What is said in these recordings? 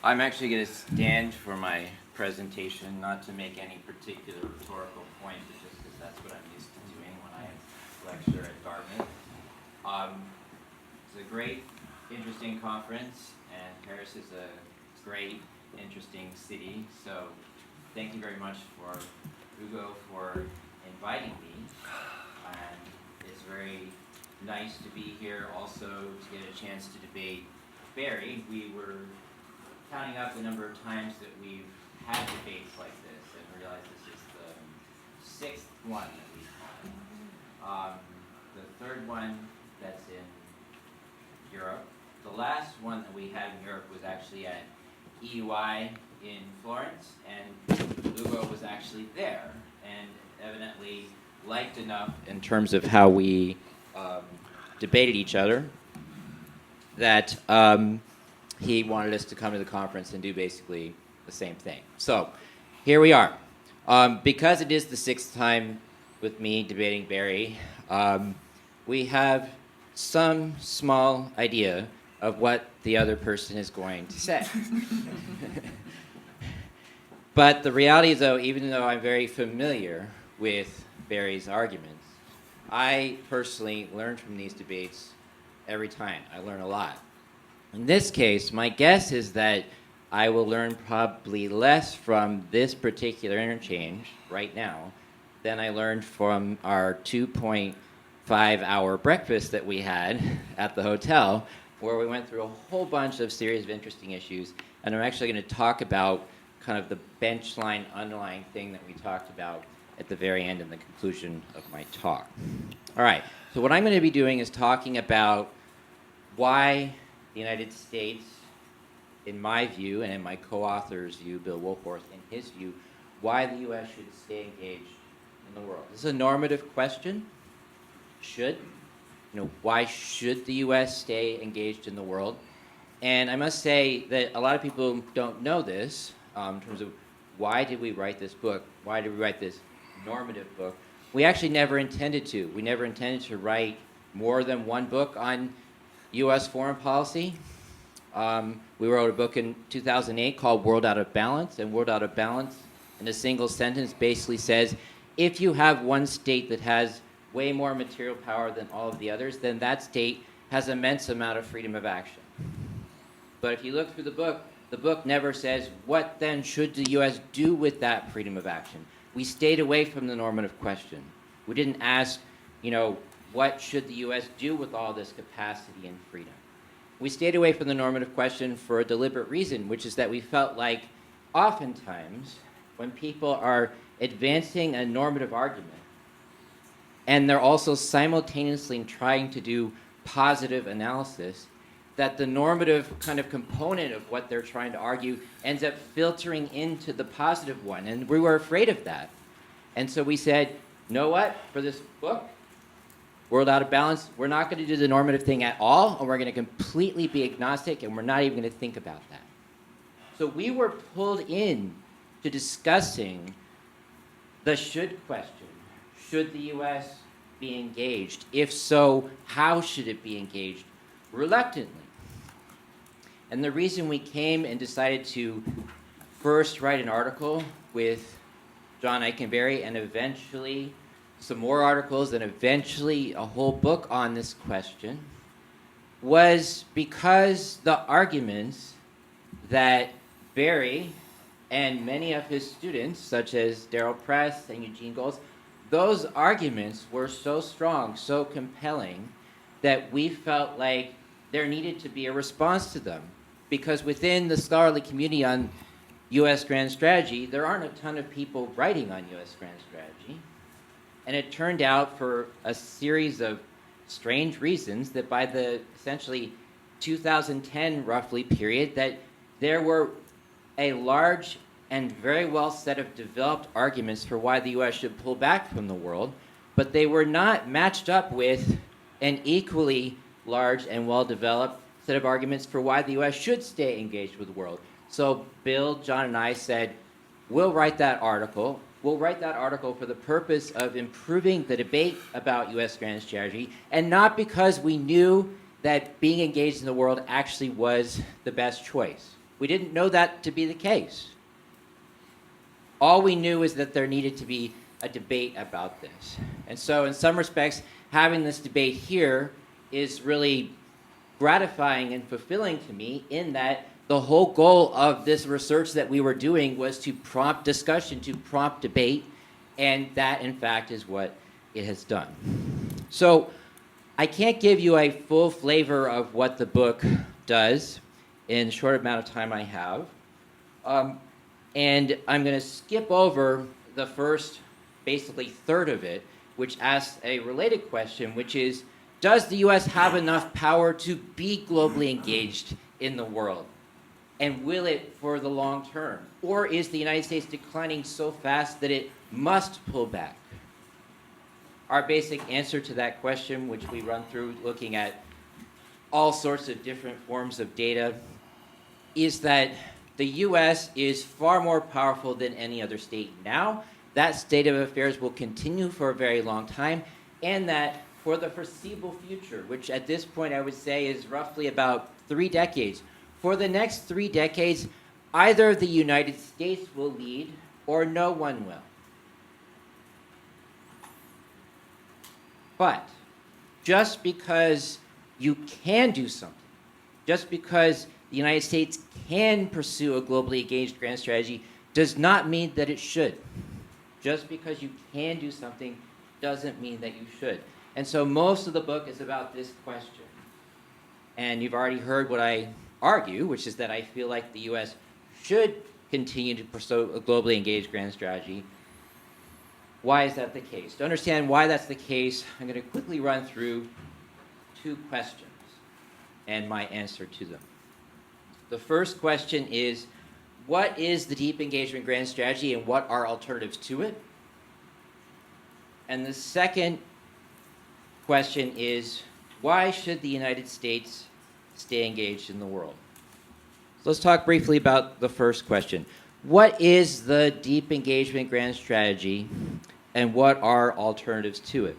I'm actually going to stand for my presentation, not to make any particular rhetorical point, but just because that's what I'm used to doing when I lecture at Dartmouth. It's a great, interesting conference, and Paris is a great, interesting city. So thank you very much for Hugo for inviting me. And it's very nice to be here also to get a chance to debate Barry. We were counting up the number of times that we've had debates like this, and realized this is the sixth one that we've had. The third one that's in Europe. The last one that we had in Europe was actually at EUI in Florence, and Hugo was actually there, and evidently liked enough in terms of how we debated each other that he wanted us to come to the conference and do basically the same thing. So here we are. Because it is the sixth time with me debating Barry, we have some small idea of what the other person is going to say. But the reality is, though, even though I'm very familiar with Barry's arguments, I personally learn from these debates every time. I learn a lot. In this case, my guess is that I will learn probably less from this particular interchange right now than I learned from our 2.5-hour breakfast that we had at the hotel, where we went through a whole bunch of series of interesting issues. And I'm actually going to talk about kind of the benchline underlying thing that we talked about at the very end and the conclusion of my talk. All right, so what I'm going to be doing is talking about why the United States, in my view, and in my co-author's view, Bill Woolforth, in his view, why the U.S. should stay engaged in the world. This is a normative question. Why should the U.S. stay engaged in the world? And I must say that a lot of people don't know this in terms of why did we write this book? Why did we write this normative book? We actually never intended to. We never intended to write more than one book on U.S. foreign policy. We wrote a book in 2008 called World Out of Balance, and World Out of Balance, in a single sentence, basically says, if you have one state that has way more material power than all of the others, then that state has immense amount of freedom of action. But if you look through the book never says, what then should the U.S. do with that freedom of action? We stayed away from the normative question. We didn't ask, what should the U.S. do with all this capacity and freedom? We stayed away from the normative question for a deliberate reason, which is that we felt like oftentimes when people are advancing a normative argument and they're also simultaneously trying to do positive analysis, that the normative kind of component of what they're trying to argue ends up filtering into the positive one. And we were afraid of that. And so we said, you know what, for this book, World Out of Balance, we're not going to do the normative thing at all, and we're going to completely be agnostic, and we're not even going to think about that. So we were pulled in to discussing the should question. Should the U.S. be engaged? If so, how should it be engaged? Reluctantly. And the reason we came and decided to first write an article with John Eikenberry and eventually some more articles and eventually a whole book on this question was because the arguments that Barry and many of his students, such as Darryl Press and Eugene Golds, those arguments were so strong, so compelling, that we felt like there needed to be a response to them. Because within the scholarly community on U.S. grand strategy, there aren't a ton of people writing on U.S. grand strategy. And it turned out, for a series of strange reasons, that by the essentially 2010 roughly period, that there were a large and very well set of developed arguments for why the U.S. should pull back from the world, but they were not matched up with an equally large and well-developed set of arguments for why the U.S. should stay engaged with the world. So Bill, John, and I said, we'll write that article. We'll write that article for the purpose of improving the debate about U.S. grand strategy, and not because we knew that being engaged in the world actually was the best choice. We didn't know that to be the case. All we knew is that there needed to be a debate about this. And so in some respects, having this debate here is really gratifying and fulfilling to me, in that the whole goal of this research that we were doing was to prompt discussion, to prompt debate, and that, in fact, is what it has done. So I can't give you a full flavor of what the book does in the short amount of time I have. And I'm going to skip over the first, basically, third of it, which asks a related question, which is, does the U.S. have enough power to be globally engaged in the world? And will it for the long term? Or is the United States declining so fast that it must pull back? Our basic answer to that question, which we run through looking at all sorts of different forms of data, is that the U.S. is far more powerful than any other state now. That state of affairs will continue for a very long time, and that for the foreseeable future, which at this point I would say is roughly about 3 decades, for the next 3 decades, either the United States will lead or no one will. But just because you can do something, just because the United States can pursue a globally engaged grand strategy, does not mean that it should. Just because you can do something doesn't mean that you should. And so most of the book is about this question. And you've already heard what I argue, which is that I feel like the U.S. should continue to pursue a globally engaged grand strategy. Why is that the case? To understand why that's the case, I'm going to quickly run through 2 questions and my answer to them. The first question is, what is the deep engagement grand strategy and what are alternatives to it? And the second question is, why should the United States stay engaged in the world? So let's talk briefly about the first question. What is the deep engagement grand strategy and what are alternatives to it?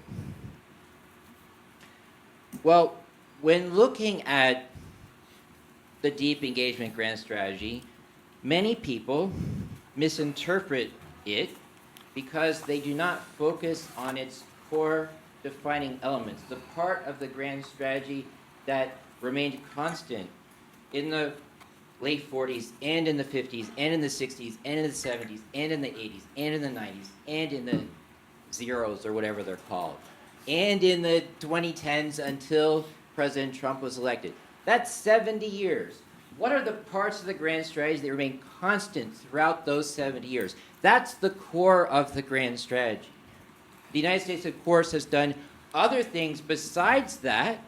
Well, when looking at the deep engagement grand strategy, many people misinterpret it because they do not focus on its core defining elements, the part of the grand strategy that remained constant in the late 40s and in the 50s and in the 60s and in the 70s and in the 80s and in the 90s and in the zeros or whatever they're called, and in the 2010s until President Trump was elected. That's 70 years. What are the parts of the grand strategy that remain constant throughout those 70 years? That's the core of the grand strategy. The United States, of course, has done other things besides that.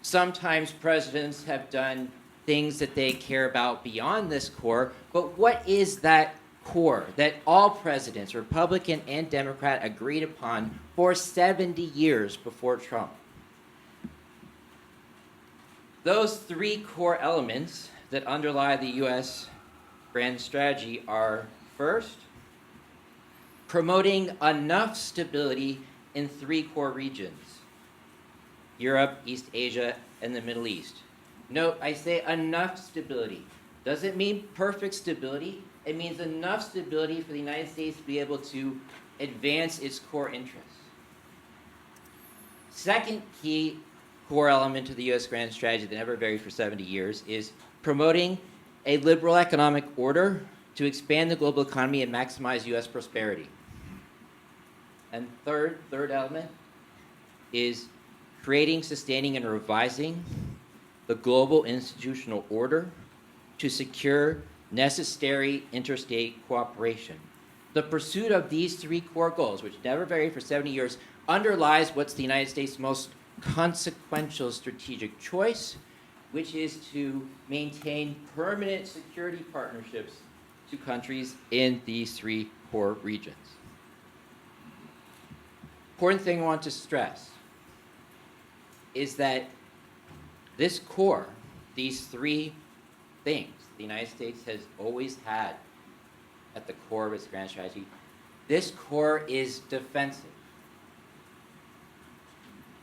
Sometimes presidents have done things that they care about beyond this core, but what is that core that all presidents, Republican and Democrat, agreed upon for 70 years before Trump? Those 3 core elements that underlie the U.S. grand strategy are, first, promoting enough stability in 3 core regions: Europe, East Asia, and the Middle East. Note, I say enough stability. Doesn't mean perfect stability. It means enough stability for the United States to be able to advance its core interests. Second key core element to the U.S. grand strategy that never varied for 70 years is promoting a liberal economic order to expand the global economy and maximize U.S. prosperity. And third element is creating, sustaining, and revising the global institutional order to secure necessary interstate cooperation. The pursuit of these 3 core goals, which never varied for 70 years, underlies what's the United States' most consequential strategic choice, which is to maintain permanent security partnerships to countries in these 3 core regions. Important thing I want to stress is that this core, these 3 things the United States has always had at the core of its grand strategy, this core is defensive.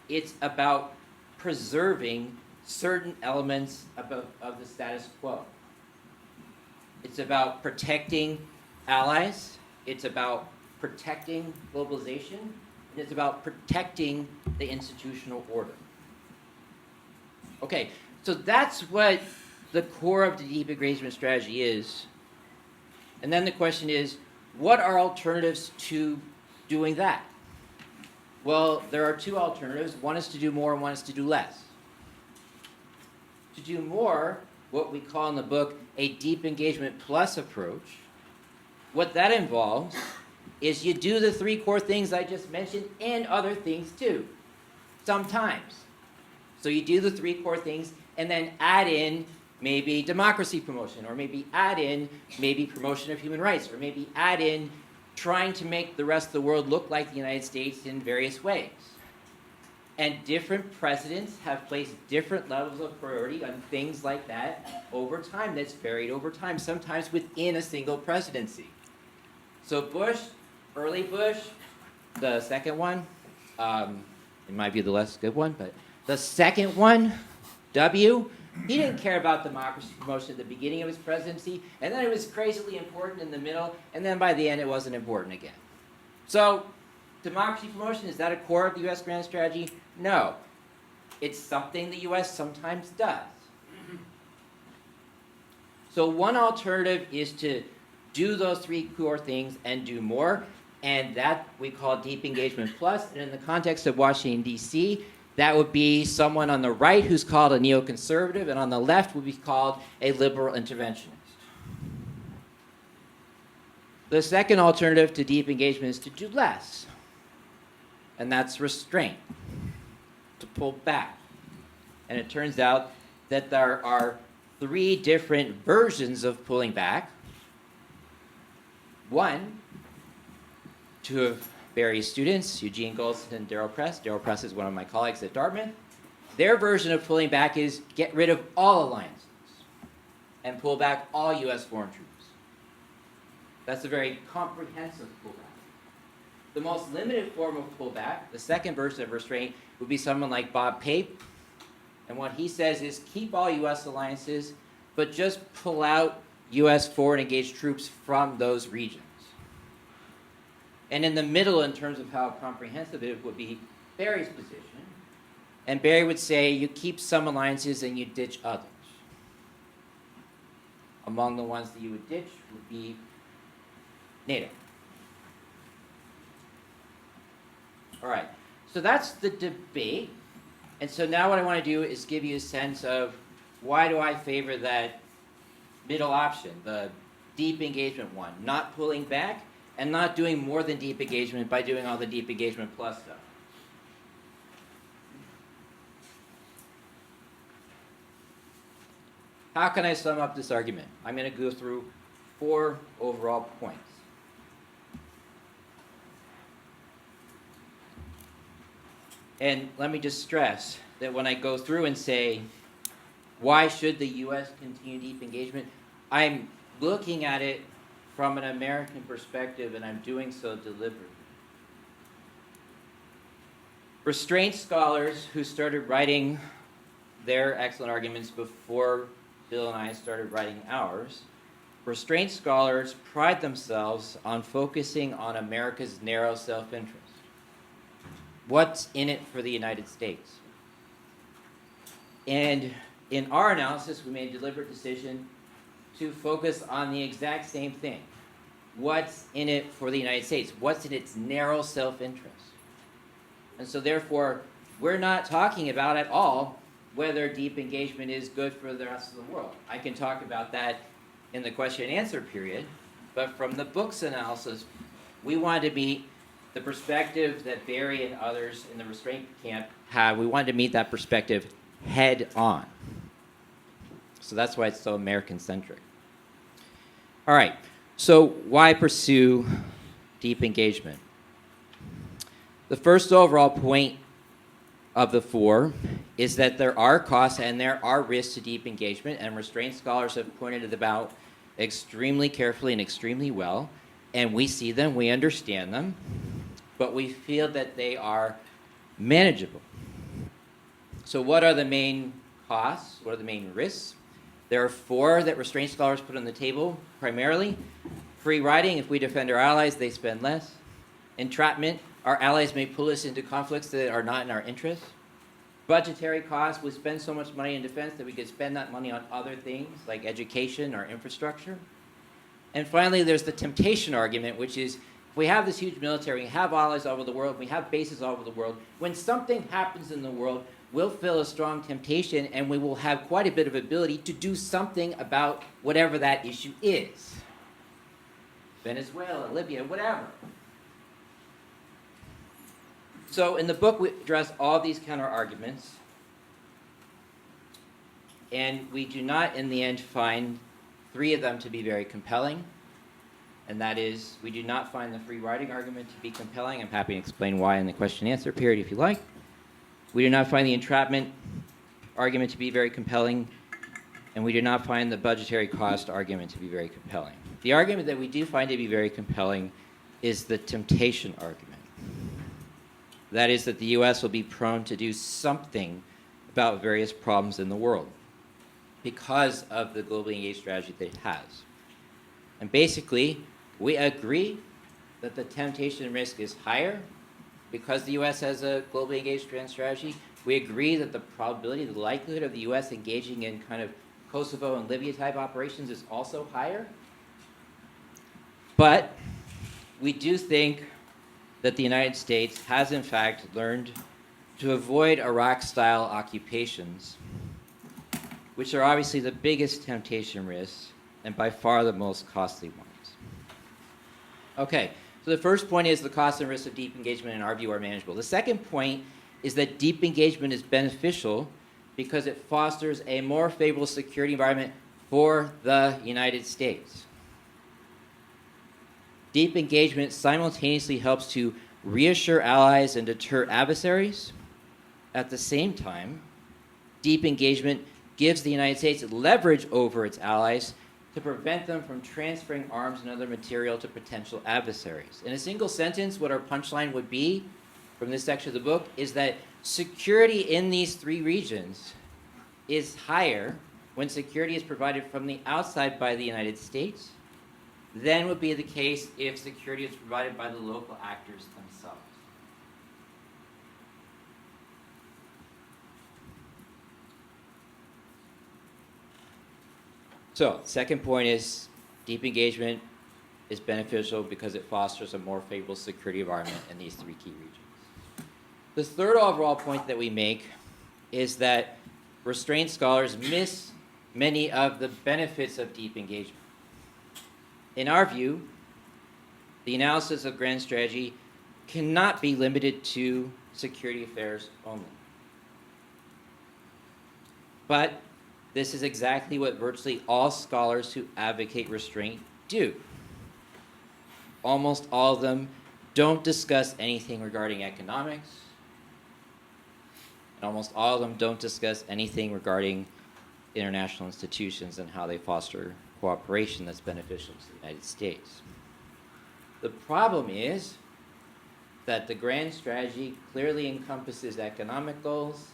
It's about preserving certain elements of the status quo. It's about protecting allies. It's about protecting globalization. And it's about protecting the institutional order. Okay, so that's what the core of the deep engagement strategy is. And then the question is, what are alternatives to doing that? Well, there are two alternatives. One is to do more and one is to do less. To do more, what we call in the book a deep engagement plus approach, what that involves is you do the three core things I just mentioned and other things too, sometimes. So you do the three core things and then add in maybe democracy promotion, or maybe add in maybe promotion of human rights, or maybe add in trying to make the rest of the world look like the United States in various ways. And different presidents have placed different levels of priority on things like that over time. That's varied over time, sometimes within a single presidency. So Bush, early Bush, the second one, it might be the less good one, but the second one, W, he didn't care about democracy promotion at the beginning of his presidency, and then it was crazily important in the middle, and then by the end it wasn't important again. So democracy promotion, is that a core of the U.S. grand strategy? No. It's something the U.S. sometimes does. So one alternative is to do those three core things and do more, and that we call deep engagement plus. And in the context of Washington, D.C., that would be someone on the right who's called a neoconservative, and on the left would be called a liberal interventionist. The second alternative to deep engagement is to do less, and that's restraint, to pull back. And it turns out that there are three different versions of pulling back. One, two of Barry's students, Eugene Goldston and Darryl Press. Darryl Press is one of my colleagues at Dartmouth. Their version of pulling back is get rid of all alliances and pull back all U.S. foreign troops. That's a very comprehensive pullback. The most limited form of pullback, the second version of restraint, would be someone like Bob Pape. And what he says is keep all U.S. alliances, but just pull out U.S. foreign engaged troops from those regions. And in the middle, in terms of how comprehensive it would be, Barry's position. And Barry would say you keep some alliances and you ditch others. Among the ones that you would ditch would be NATO. All right, so that's the debate. And so now what I want to do is give you a sense of why do I favor that middle option, the deep engagement one, not pulling back and not doing more than deep engagement by doing all the deep engagement plus stuff. How can I sum up this argument? I'm going to go through 4 overall points. And let me just stress that when I go through and say, why should the U.S. continue deep engagement, I'm looking at it from an American perspective, and I'm doing so deliberately. Restraint scholars who started writing their excellent arguments before Bill and I started writing ours, restraint scholars pride themselves on focusing on America's narrow self-interest. What's in it for the United States? And in our analysis, we made a deliberate decision to focus on the exact same thing. What's in it for the United States? What's in its narrow self-interest? And so therefore, we're not talking about at all whether deep engagement is good for the rest of the world. I can talk about that in the question and answer period, but from the book's analysis, we wanted to meet the perspective that Barry and others in the restraint camp have. We wanted to meet that perspective head on. So that's why it's so American-centric. All right, so why pursue deep engagement? The first overall point of the 4 is that there are costs and there are risks to deep engagement, and restraint scholars have pointed them out extremely carefully and extremely well, and we see them, we understand them, but we feel that they are manageable. So what are the main costs? What are the main risks? There are 4 that restraint scholars put on the table, primarily. Free riding, if we defend our allies, they spend less. Entrapment, our allies may pull us into conflicts that are not in our interest. Budgetary costs, we spend so much money in defense that we could spend that money on other things like education or infrastructure. And finally, there's the temptation argument, which is if we have this huge military, we have allies all over the world, we have bases all over the world, when something happens in the world, we'll feel a strong temptation and we will have quite a bit of ability to do something about whatever that issue is. Venezuela, Libya, whatever. So in the book, we address all these counter-arguments, and we do not, in the end, find 3 of them to be very compelling, and that is, we do not find the free riding argument to be compelling. I'm happy to explain why in the question-answer period if you like. We do not find the entrapment argument to be very compelling, and we do not find the budgetary cost argument to be very compelling. The argument that we do find to be very compelling is the temptation argument. That is that the U.S. will be prone to do something about various problems in the world because of the globally engaged strategy that it has. And basically, we agree that the temptation risk is higher because the U.S. has a globally engaged strategy. We agree that the probability, the likelihood of the U.S. engaging in kind of Kosovo and Libya type operations is also higher. But we do think that the United States has in fact learned to avoid Iraq-style occupations, which are obviously the biggest temptation risks and by far the most costly ones. Okay, so the first point is the cost and risks of deep engagement in our view are manageable. The second point is that deep engagement is beneficial because it fosters a more favorable security environment for the United States. Deep engagement simultaneously helps to reassure allies and deter adversaries. At the same time, deep engagement gives the United States leverage over its allies to prevent them from transferring arms and other material to potential adversaries. In a single sentence, what our punchline would be from this section of the book is that security in these 3 regions is higher when security is provided from the outside by the United States than would be the case if security is provided by the local actors themselves. So, second point is deep engagement is beneficial because it fosters a more favorable security environment in these 3 key regions. The third overall point that we make is that restraint scholars miss many of the benefits of deep engagement. In our view, the analysis of grand strategy cannot be limited to security affairs only. But this is exactly what virtually all scholars who advocate restraint do. Almost all of them don't discuss anything regarding economics, and almost all of them don't discuss anything regarding international institutions and how they foster cooperation that's beneficial to the United States. The problem is that the grand strategy clearly encompasses economic goals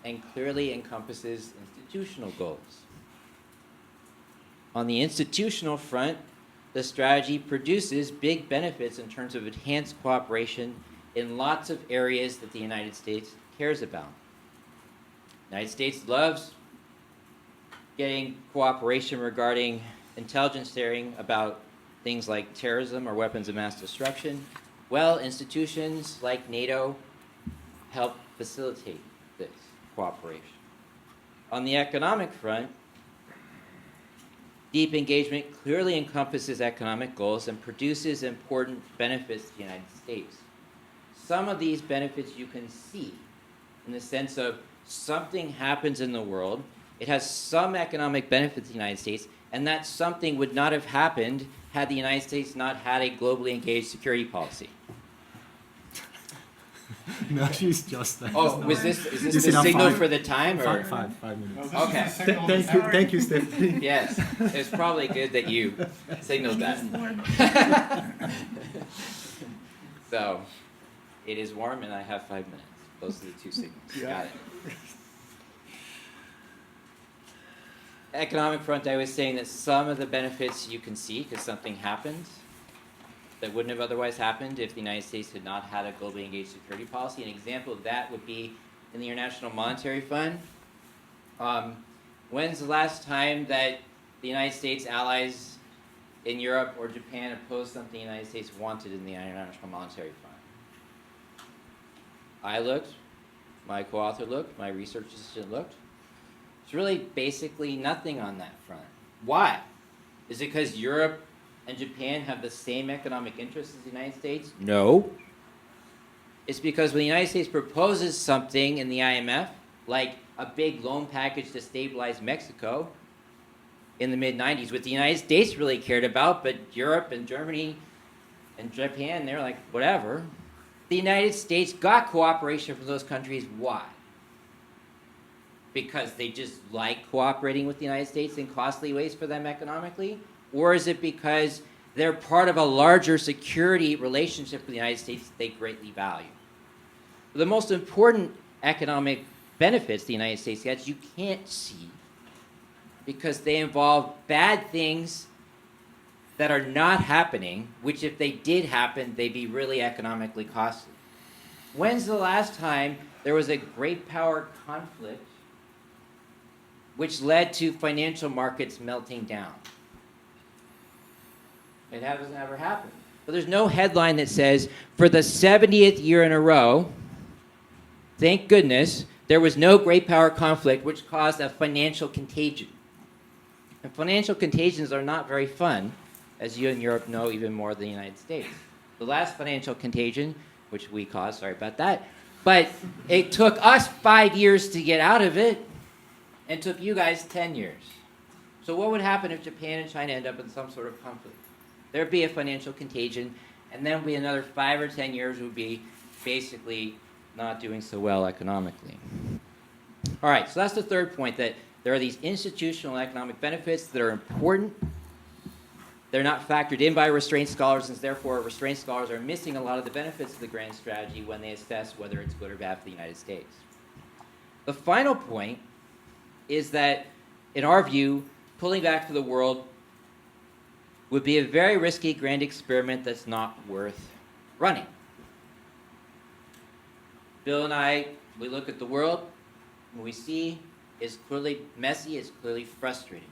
and clearly encompasses institutional goals. On the institutional front, the strategy produces big benefits in terms of enhanced cooperation in lots of areas that the United States cares about. The United States loves getting cooperation regarding intelligence sharing about things like terrorism or weapons of mass destruction. Well, institutions like NATO help facilitate this cooperation. On the economic front, deep engagement clearly encompasses economic goals and produces important benefits to the United States. Some of these benefits you can see in the sense of something happens in the world, it has some economic benefit to the United States, and that something would not have happened had the United States not had a globally engaged security policy. No, she's just. Oh, is this the signal for the time? Or? 5 minutes. Okay. Thank you, Stephanie. Yes, it's probably good that you signaled that. So, it is warm and I have 5 minutes. Those are the 2 signals. Yeah. Got it. economic front, I was saying that some of the benefits you can see because something happened that wouldn't have otherwise happened if the United States had not had a globally engaged security policy. An example of that would be in the International Monetary Fund. When's the last time that the United States allies in Europe or Japan opposed something the United States wanted in the International Monetary Fund? I looked, my co-author looked, my research assistant looked. It's really basically nothing on that front. Why? Is it because Europe and Japan have the same economic interests as the United States? No. It's because when the United States proposes something in the IMF, like a big loan package to stabilize Mexico in the mid-90s, what the United States really cared about, but Europe and Germany and Japan, they're like, whatever. The United States got cooperation from those countries. Why? Because they just like cooperating with the United States in costly ways for them economically? Or is it because they're part of a larger security relationship with the United States that they greatly value? The most important economic benefits the United States gets you can't see because they involve bad things that are not happening, which if they did happen, they'd be really economically costly. When's the last time there was a great power conflict which led to financial markets melting down? It hasn't ever happened. But there's no headline that says, for the 70th year in a row, thank goodness, there was no great power conflict which caused a financial contagion. And financial contagions are not very fun, as you in Europe know even more than the United States. The last financial contagion, which we caused, sorry about that, but it took us 5 years to get out of it, and took you guys 10 years. So what would happen if Japan and China end up in some sort of conflict? There'd be a financial contagion, and then be another 5 or 10 years would be basically not doing so well economically. All right, so that's the third point, that there are these institutional economic benefits that are important. They're not factored in by restraint scholars, and therefore restraint scholars are missing a lot of the benefits of the grand strategy when they assess whether it's good or bad for the United States. The final point is that, in our view, pulling back to the world would be a very risky grand experiment that's not worth running. Bill and I, we look at the world, and we see it's clearly messy, it's clearly frustrating.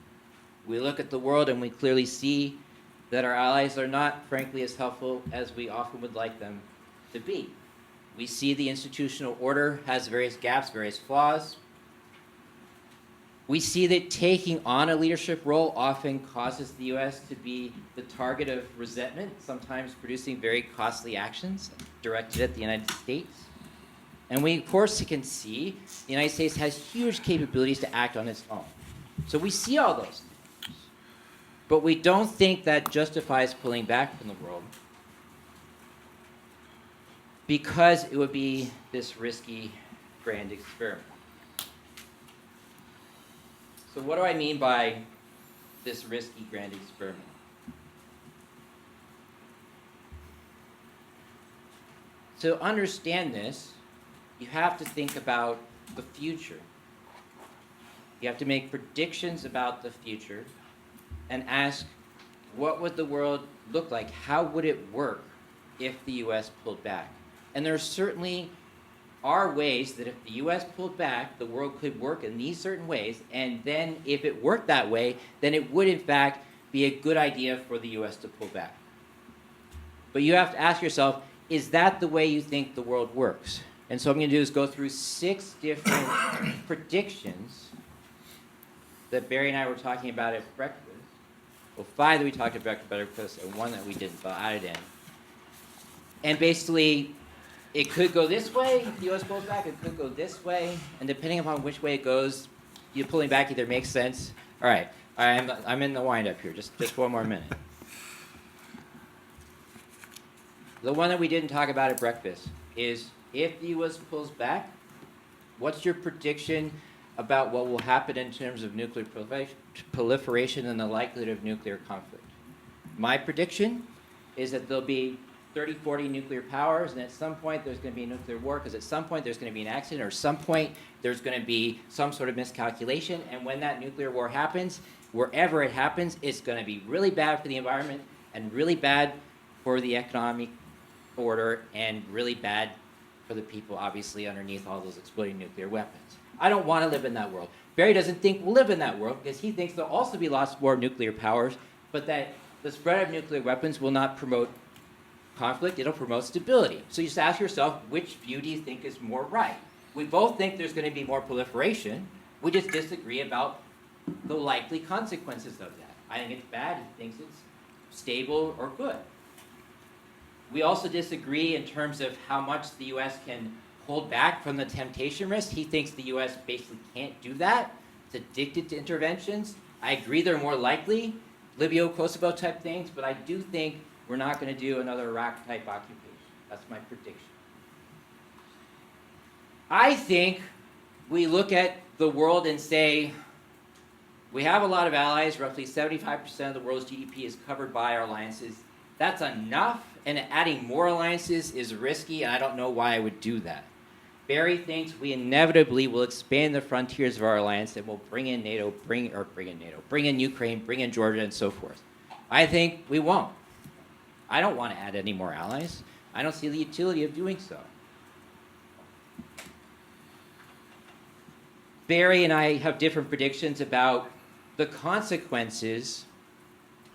We look at the world and we clearly see that our allies are not, frankly, as helpful as we often would like them to be. We see the institutional order has various gaps, various flaws. We see that taking on a leadership role often causes the U.S. to be the target of resentment, sometimes producing very costly actions directed at the United States. And we, of course, can see the United States has huge capabilities to act on its own. So we see all those things. But we don't think that justifies pulling back from the world because it would be this risky grand experiment. So what do I mean by this risky grand experiment? To understand this, you have to think about the future. You have to make predictions about the future and ask, what would the world look like? How would it work if the U.S. pulled back? And there certainly are ways that if the U.S. pulled back, the world could work in these certain ways, and then if it worked that way, then it would in fact be a good idea for the U.S. to pull back. But you have to ask yourself, is that the way you think the world works? And so what I'm going to do is go through 6 different predictions that Barry and I were talking about at breakfast. Well, 5 that we talked about at breakfast, and 1 that we didn't, but I added in. And basically, it could go this way if the U.S. pulls back. It could go this way. And depending upon which way it goes, you pulling back either makes sense. All right. I'm in the wind-up here. Just 1 more minute. The one that we didn't talk about at breakfast is, if the U.S. pulls back, what's your prediction about what will happen in terms of nuclear proliferation and the likelihood of nuclear conflict? My prediction is that there'll be 30, 40 nuclear powers, and at some point there's going to be a nuclear war, because at some point there's going to be an accident, or at some point there's going to be some sort of miscalculation, and when that nuclear war happens, wherever it happens, it's going to be really bad for the environment, and really bad for the economic order, and really bad for the people, obviously, underneath all those exploding nuclear weapons. I don't want to live in that world. Barry doesn't think we'll live in that world, because he thinks there'll also be lots more nuclear powers, but that the spread of nuclear weapons will not promote conflict, it'll promote stability. So you just ask yourself, which view do you think is more right? We both think there's going to be more proliferation. We just disagree about the likely consequences of that. I think it's bad, he thinks it's stable or good. We also disagree in terms of how much the U.S. can hold back from the temptation risk. He thinks the U.S. basically can't do that. It's addicted to interventions. I agree they're more likely, Libya, Kosovo type things, but I do think we're not going to do another Iraq type occupation. That's my prediction. I think we look at the world and say, we have a lot of allies, roughly 75% of the world's GDP is covered by our alliances. That's enough, and adding more alliances is risky, and I don't know why I would do that. Barry thinks we inevitably will expand the frontiers of our alliance and we'll bring in NATO, bring in Ukraine, bring in Georgia, and so forth. I think we won't. I don't want to add any more allies. I don't see the utility of doing so. Barry and I have different predictions about the consequences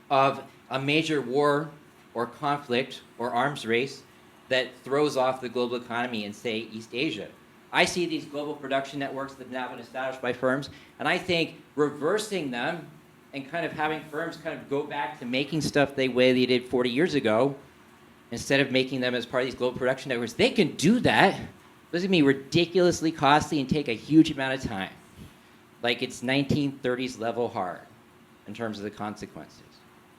of a major war or conflict or arms race that throws off the global economy in, say, East Asia. I see these global production networks that have now been established by firms, and I think reversing them and kind of having firms kind of go back to making stuff the way they did 40 years ago, instead of making them as part of these global production networks, they can do that. It's going to be ridiculously costly and take a huge amount of time. Like it's 1930s level hard in terms of the consequences.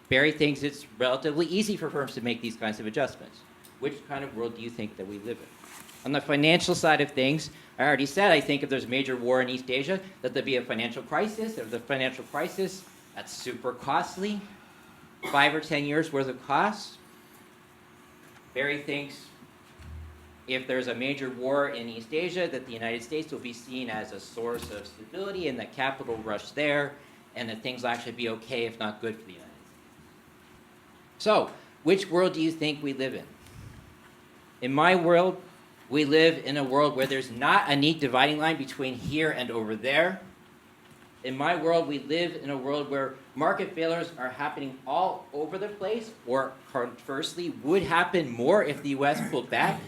Barry thinks it's relatively easy for firms to make these kinds of adjustments. Which kind of world do you think that we live in? On the financial side of things, I already said I think if there's a major war in East Asia, that there'll be a financial crisis. If there's a financial crisis, that's super costly. 5 or 10 years worth of costs. Barry thinks if there's a major war in East Asia, that the United States will be seen as a source of stability and that capital will rush there, and that things will actually be okay, if not good, for the United States. So, which world do you think we live in? In my world, we live in a world where there's not a neat dividing line between here and over there. In my world, we live in a world where market failures are happening all over the place, or conversely, would happen more if the U.S. pulled back.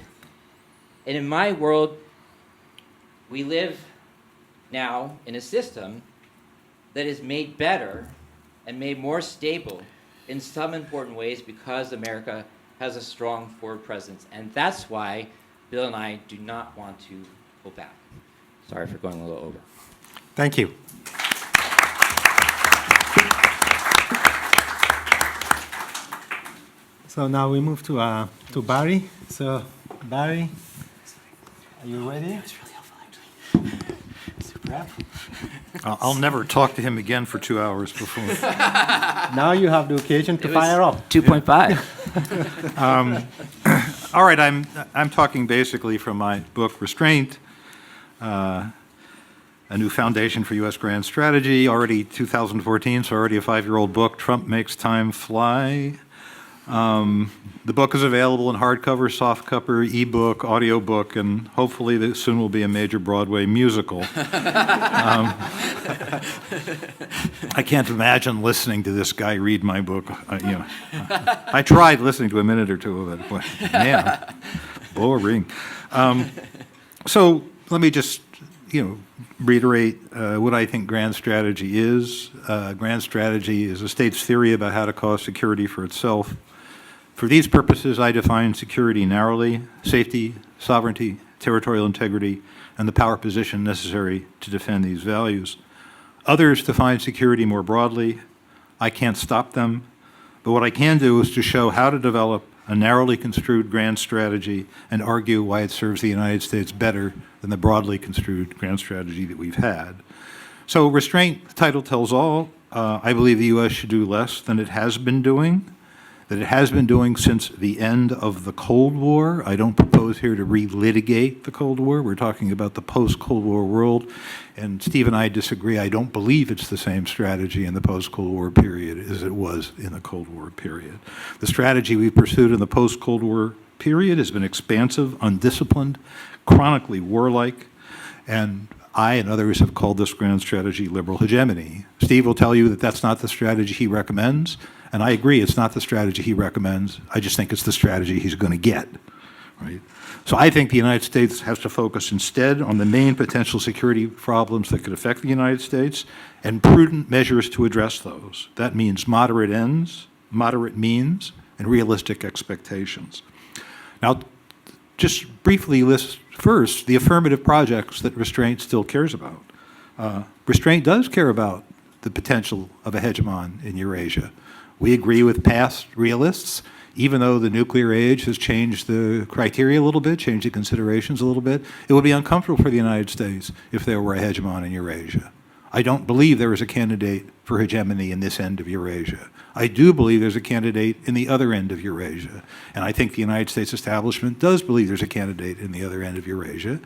And in my world, we live now in a system that is made better and made more stable in some important ways because America has a strong forward presence. And that's why Bill and I do not want to pull back. Sorry for going a little over. Thank you. So now we move to Barry. So Barry, are you ready? It was really helpful, actually. Super helpful. I'll never talk to him again for 2 hours before. Now you have the occasion to fire up. 2.5. All right, I'm talking basically from my book Restraint, a new foundation for U.S. grand strategy, already 2014, so already a 5-year-old book. Trump makes time fly. The book is available in hardcover, softcover, ebook, audiobook, and hopefully this soon will be a major Broadway musical. I can't imagine listening to this guy read my book. I tried listening to a minute or two of it, but man, boring. So let me just, reiterate what I think grand strategy is. Grand strategy is a state's theory about how to cause security for itself. For these purposes, I define security narrowly: safety, sovereignty, territorial integrity, and the power position necessary to defend these values. Others define security more broadly. I can't stop them, but what I can do is to show how to develop a narrowly construed grand strategy and argue why it serves the United States better than the broadly construed grand strategy that we've had. So restraint, the title tells all. I believe the U.S. should do less than it has been doing. that it has been doing since the end of the Cold War. I don't propose here to relitigate the Cold War. We're talking about the post-Cold War world, and Steve and I disagree. I don't believe it's the same strategy in the post-Cold War period as it was in the Cold War period. The strategy we pursued in the post-Cold War period has been expansive, undisciplined, chronically warlike, and I and others have called this grand strategy liberal hegemony. Steve will tell you that that's not the strategy he recommends, and I agree it's not the strategy he recommends. I just think it's the strategy he's going to get, right? So I think the United States has to focus instead on the main potential security problems that could affect the United States and prudent measures to address those. That means moderate ends, moderate means, and realistic expectations. Now, just briefly list first the affirmative projects that restraint still cares about. Restraint does care about the potential of a hegemon in Eurasia. We agree with past realists, even though the nuclear age has changed the criteria a little bit, changed the considerations a little bit. It would be uncomfortable for the United States if there were a hegemon in Eurasia. I don't believe there is a candidate for hegemony in this end of Eurasia. I do believe there's a candidate in the other end of Eurasia. And I think the United States establishment does believe there's a candidate in the other end of Eurasia,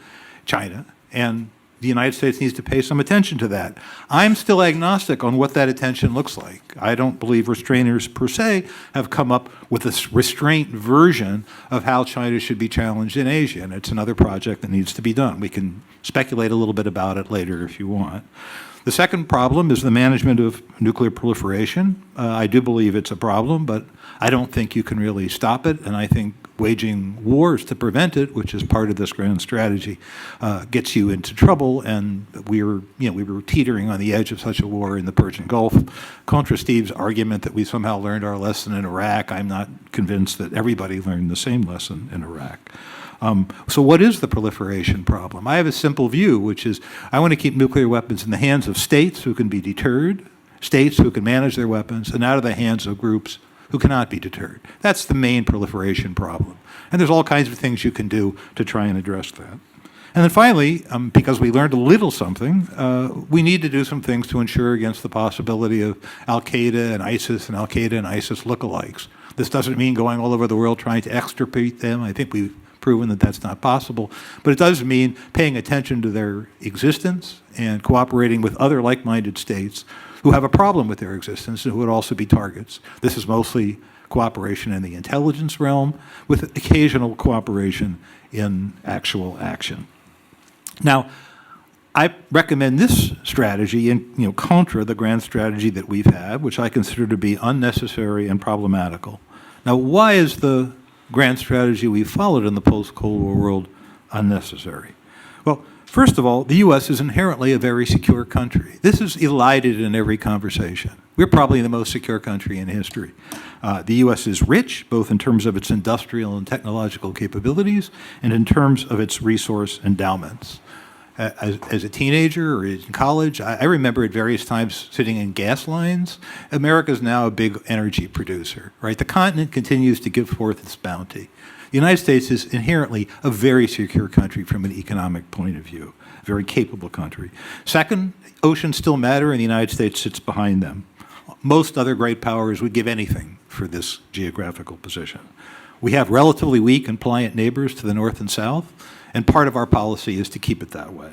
China, and the United States needs to pay some attention to that. I'm still agnostic on what that attention looks like. I don't believe restrainers per se have come up with a restraint version of how China should be challenged in Asia, and it's another project that needs to be done. We can speculate a little bit about it later if you want. The second problem is the management of nuclear proliferation. I do believe it's a problem, but I don't think you can really stop it, and I think waging wars to prevent it, which is part of this grand strategy, gets you into trouble, and we were teetering on the edge of such a war in the Persian Gulf. Contra Steve's argument that we somehow learned our lesson in Iraq, I'm not convinced that everybody learned the same lesson in Iraq. So what is the proliferation problem? I have a simple view, which is I want to keep nuclear weapons in the hands of states who can be deterred, states who can manage their weapons, and out of the hands of groups who cannot be deterred. That's the main proliferation problem. And there's all kinds of things you can do to try and address that. And then finally, because we learned a little something, we need to do some things to ensure against the possibility of Al-Qaeda and ISIS and Al-Qaeda and ISIS lookalikes. This doesn't mean going all over the world trying to extirpate them. I think we've proven that that's not possible. But it does mean paying attention to their existence and cooperating with other like-minded states who have a problem with their existence and who would also be targets. This is mostly cooperation in the intelligence realm with occasional cooperation in actual action. Now, I recommend this strategy in contra the grand strategy that we've had, which I consider to be unnecessary and problematical. Now, why is the grand strategy we followed in the post-Cold War world unnecessary? Well, first of all, the U.S. is inherently a very secure country. This is elided in every conversation. We're probably the most secure country in history. The U.S. is rich, both in terms of its industrial and technological capabilities and in terms of its resource endowments. As a teenager or in college, I remember at various times sitting in gas lines. America is now a big energy producer, right? The continent continues to give forth its bounty. The United States is inherently a very secure country from an economic point of view, a very capable country. Second, oceans still matter, and the United States sits behind them. Most other great powers would give anything for this geographical position. We have relatively weak and pliant neighbors to the north and south, and part of our policy is to keep it that way.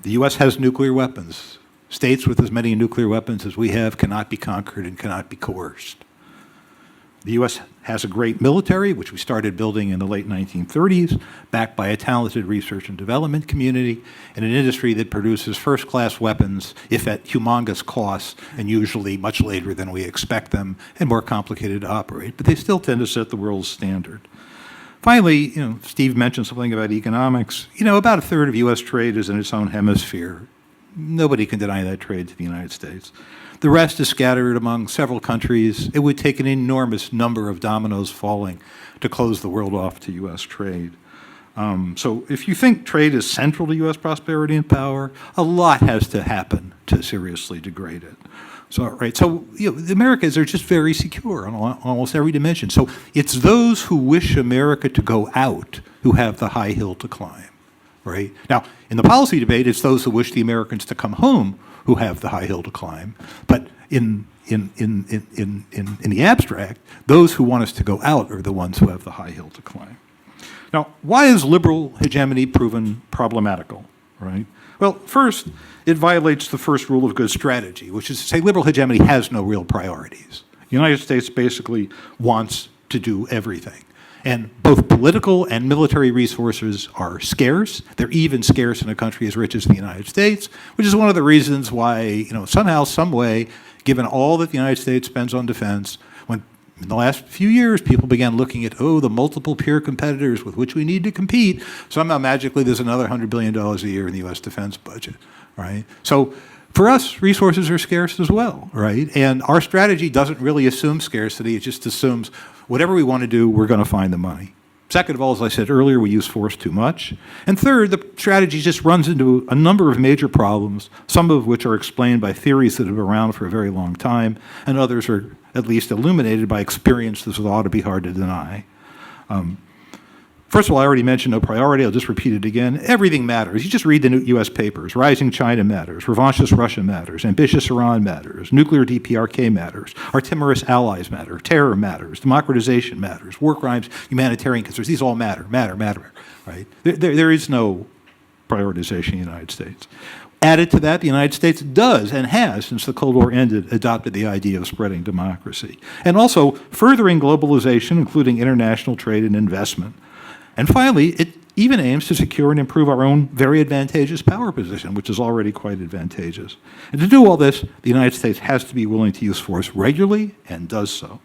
The U.S. has nuclear weapons. States with as many nuclear weapons as we have cannot be conquered and cannot be coerced. The U.S. has a great military, which we started building in the late 1930s, backed by a talented research and development community, and an industry that produces first-class weapons, if at humongous costs, and usually much later than we expect them, and more complicated to operate. But they still tend to set the world's standard. Finally, Steve mentioned something about economics. About a third of U.S. trade is in its own hemisphere. Nobody can deny that trade to the United States. The rest is scattered among several countries. It would take an enormous number of dominoes falling to close the world off to U.S. trade. So if you think trade is central to U.S. prosperity and power, a lot has to happen to seriously degrade it. So the Americas are just very secure on almost every dimension. So it's those who wish America to go out who have the high hill to climb, right? Now, in the policy debate, it's those who wish the Americans to come home who have the high hill to climb. But in in the abstract, those who want us to go out are the ones who have the high hill to climb. Now, why is liberal hegemony proven problematical, right? Well, first, it violates the first rule of good strategy, which is to say liberal hegemony has no real priorities. The United States basically wants to do everything. And both political and military resources are scarce. They're even scarce in a country as rich as the United States, which is one of the reasons why, somehow, some way, given all that the United States spends on defense, when in the last few years people began looking at, the multiple peer competitors with which we need to compete, somehow magically there's another $100 billion a year in the U.S. defense budget, right? So for us, resources are scarce as well, right? And our strategy doesn't really assume scarcity. It just assumes whatever we want to do, we're going to find the money. Second of all, as I said earlier, we use force too much. And third, the strategy just runs into a number of major problems, some of which are explained by theories that have been around for a very long time, and others are at least illuminated by experience that ought to be hard to deny. First of all, I already mentioned no priority. I'll just repeat it again. Everything matters. You just read the U.S. papers. Rising China matters. Revanchist Russia matters. Ambitious Iran matters. Nuclear DPRK matters. Our timorous allies matter. Terror matters. Democratization matters. War crimes, humanitarian concerns. These all matter, right? There is no prioritization in the United States. Added to that, the United States does and has, since the Cold War ended, adopted the idea of spreading democracy. And also furthering globalization, including international trade and investment. And finally, it even aims to secure and improve our own very advantageous power position, which is already quite advantageous. And to do all this, the United States has to be willing to use force regularly and does so.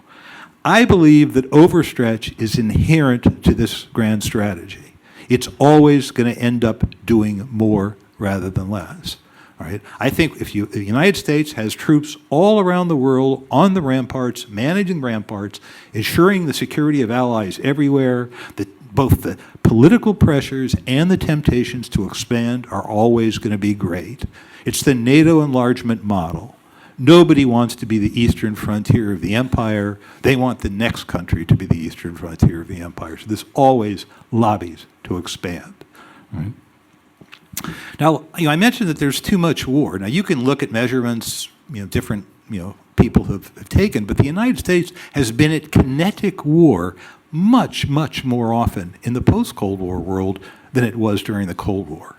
I believe that overstretch is inherent to this grand strategy. It's always going to end up doing more rather than less. All right? I think if the United States has troops all around the world on the ramparts, managing ramparts, ensuring the security of allies everywhere, that both the political pressures and the temptations to expand are always going to be great. It's the NATO enlargement model. Nobody wants to be the eastern frontier of the empire. They want the next country to be the eastern frontier of the empire. So this always lobbies to expand. Right? Now, I mentioned that there's too much war. Now, you can look at measurements, different, people have taken, but the United States has been at kinetic war much, much more often in the post-Cold War world than it was during the Cold War.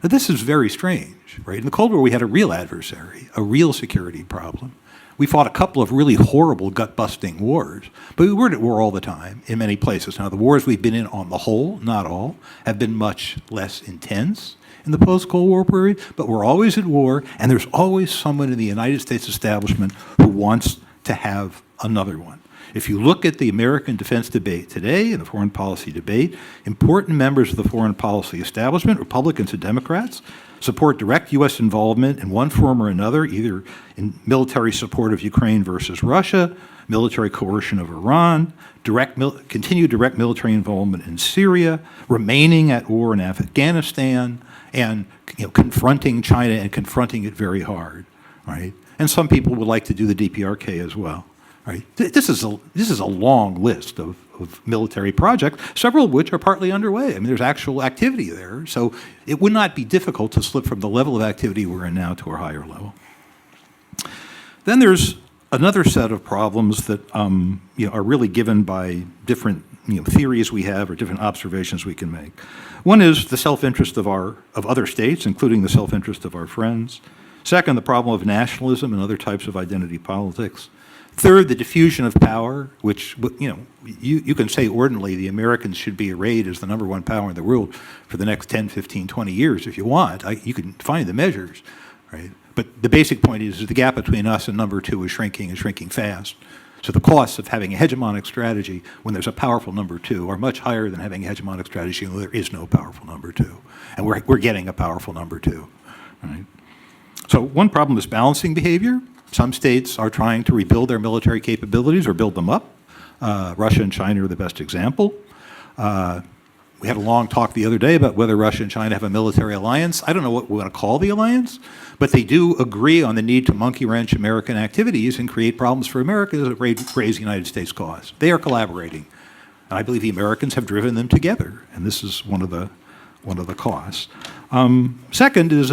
Now, this is very strange, right? In the Cold War, we had a real adversary, a real security problem. We fought a couple of really horrible, gut-busting wars, but we weren't at war all the time in many places. Now, the wars we've been in on the whole, not all, have been much less intense in the post-Cold War period, but we're always at war, and there's always someone in the United States establishment who wants to have another one. If you look at the American defense debate today and the foreign policy debate, important members of the foreign policy establishment, Republicans and Democrats, support direct U.S. involvement in one form or another, either in military support of Ukraine versus Russia, military coercion of Iran, continued direct military involvement in Syria, remaining at war in Afghanistan, and confronting China and confronting it very hard, right? And some people would like to do the DPRK as well. Right. This is a long list of military projects, several of which are partly underway. I mean, there's actual activity there, so it would not be difficult to slip from the level of activity we're in now to a higher level. Then there's another set of problems that are really given by different theories we have or different observations we can make. One is the self-interest of other states, including the self-interest of our friends. Second, the problem of nationalism and other types of identity politics. Third, the diffusion of power, which, you can say ordinarily the Americans should be arrayed as the number one power in the world for the next 10, 15, 20 years if you want. You can find the measures, right? But the basic point is the gap between us and number two is shrinking and shrinking fast. So the costs of having a hegemonic strategy when there's a powerful number two are much higher than having a hegemonic strategy when there is no powerful number two. And we're getting a powerful number two, right? So one problem is balancing behavior. Some states are trying to rebuild their military capabilities or build them up. Russia and China are the best example. We had a long talk the other day about whether Russia and China have a military alliance. I don't know what we want to call the alliance, but they do agree on the need to monkey wrench American activities and create problems for America that raise the United States cause. They are collaborating. And I believe the Americans have driven them together, and this is one of the costs. Second is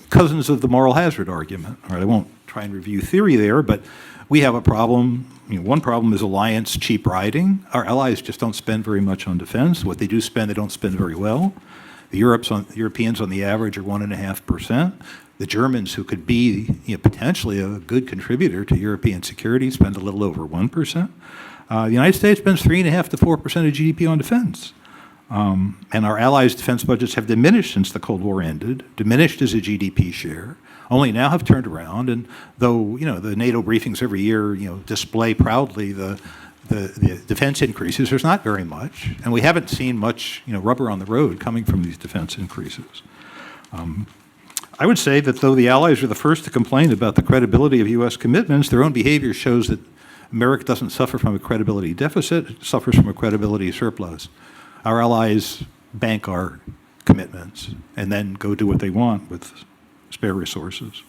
cousins of the moral hazard argument. All right, I won't try and review theory there, but we have a problem. One problem is alliance cheap riding. Our allies just don't spend very much on defense. What they do spend, they don't spend very well. The Europeans on the average are 1.5%. The Germans, who could be potentially a good contributor to European security, spend a little over 1%. The United States spends 3.5 to 4% of GDP on defense. And our allies' defense budgets have diminished since the Cold War ended, diminished as a GDP share, only now have turned around. And though the NATO briefings every year display proudly the defense increases, there's not very much, and we haven't seen much rubber on the road coming from these defense increases. I would say that though the Allies are the first to complain about the credibility of U.S. commitments, their own behavior shows that America doesn't suffer from a credibility deficit, it suffers from a credibility surplus. Our allies bank our commitments and then go do what they want with spare resources.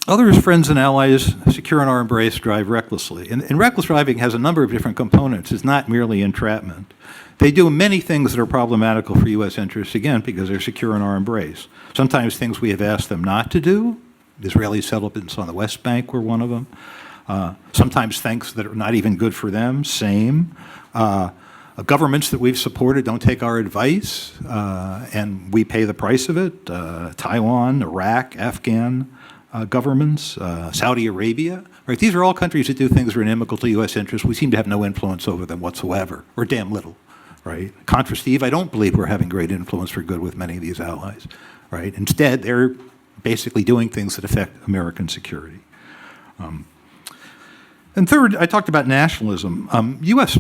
Others, friends and allies, secure in our embrace, drive recklessly. And reckless driving has a number of different components. It's not merely entrapment. They do many things that are problematical for U.S. interests, again, because they're secure in our embrace. Sometimes things we have asked them not to do. Israeli settlements on the West Bank were one of them. Sometimes things that are not even good for them, same. Governments that we've supported don't take our advice, and we pay the price of it. Taiwan, Iraq, Afghan governments, Saudi Arabia. Right? These are all countries that do things that are inimical to U.S. interests. We seem to have no influence over them whatsoever, or damn little. Right? Contra Steve, I don't believe we're having great influence for good with many of these allies. Right? Instead, they're basically doing things that affect American security. And third, I talked about nationalism. U.S.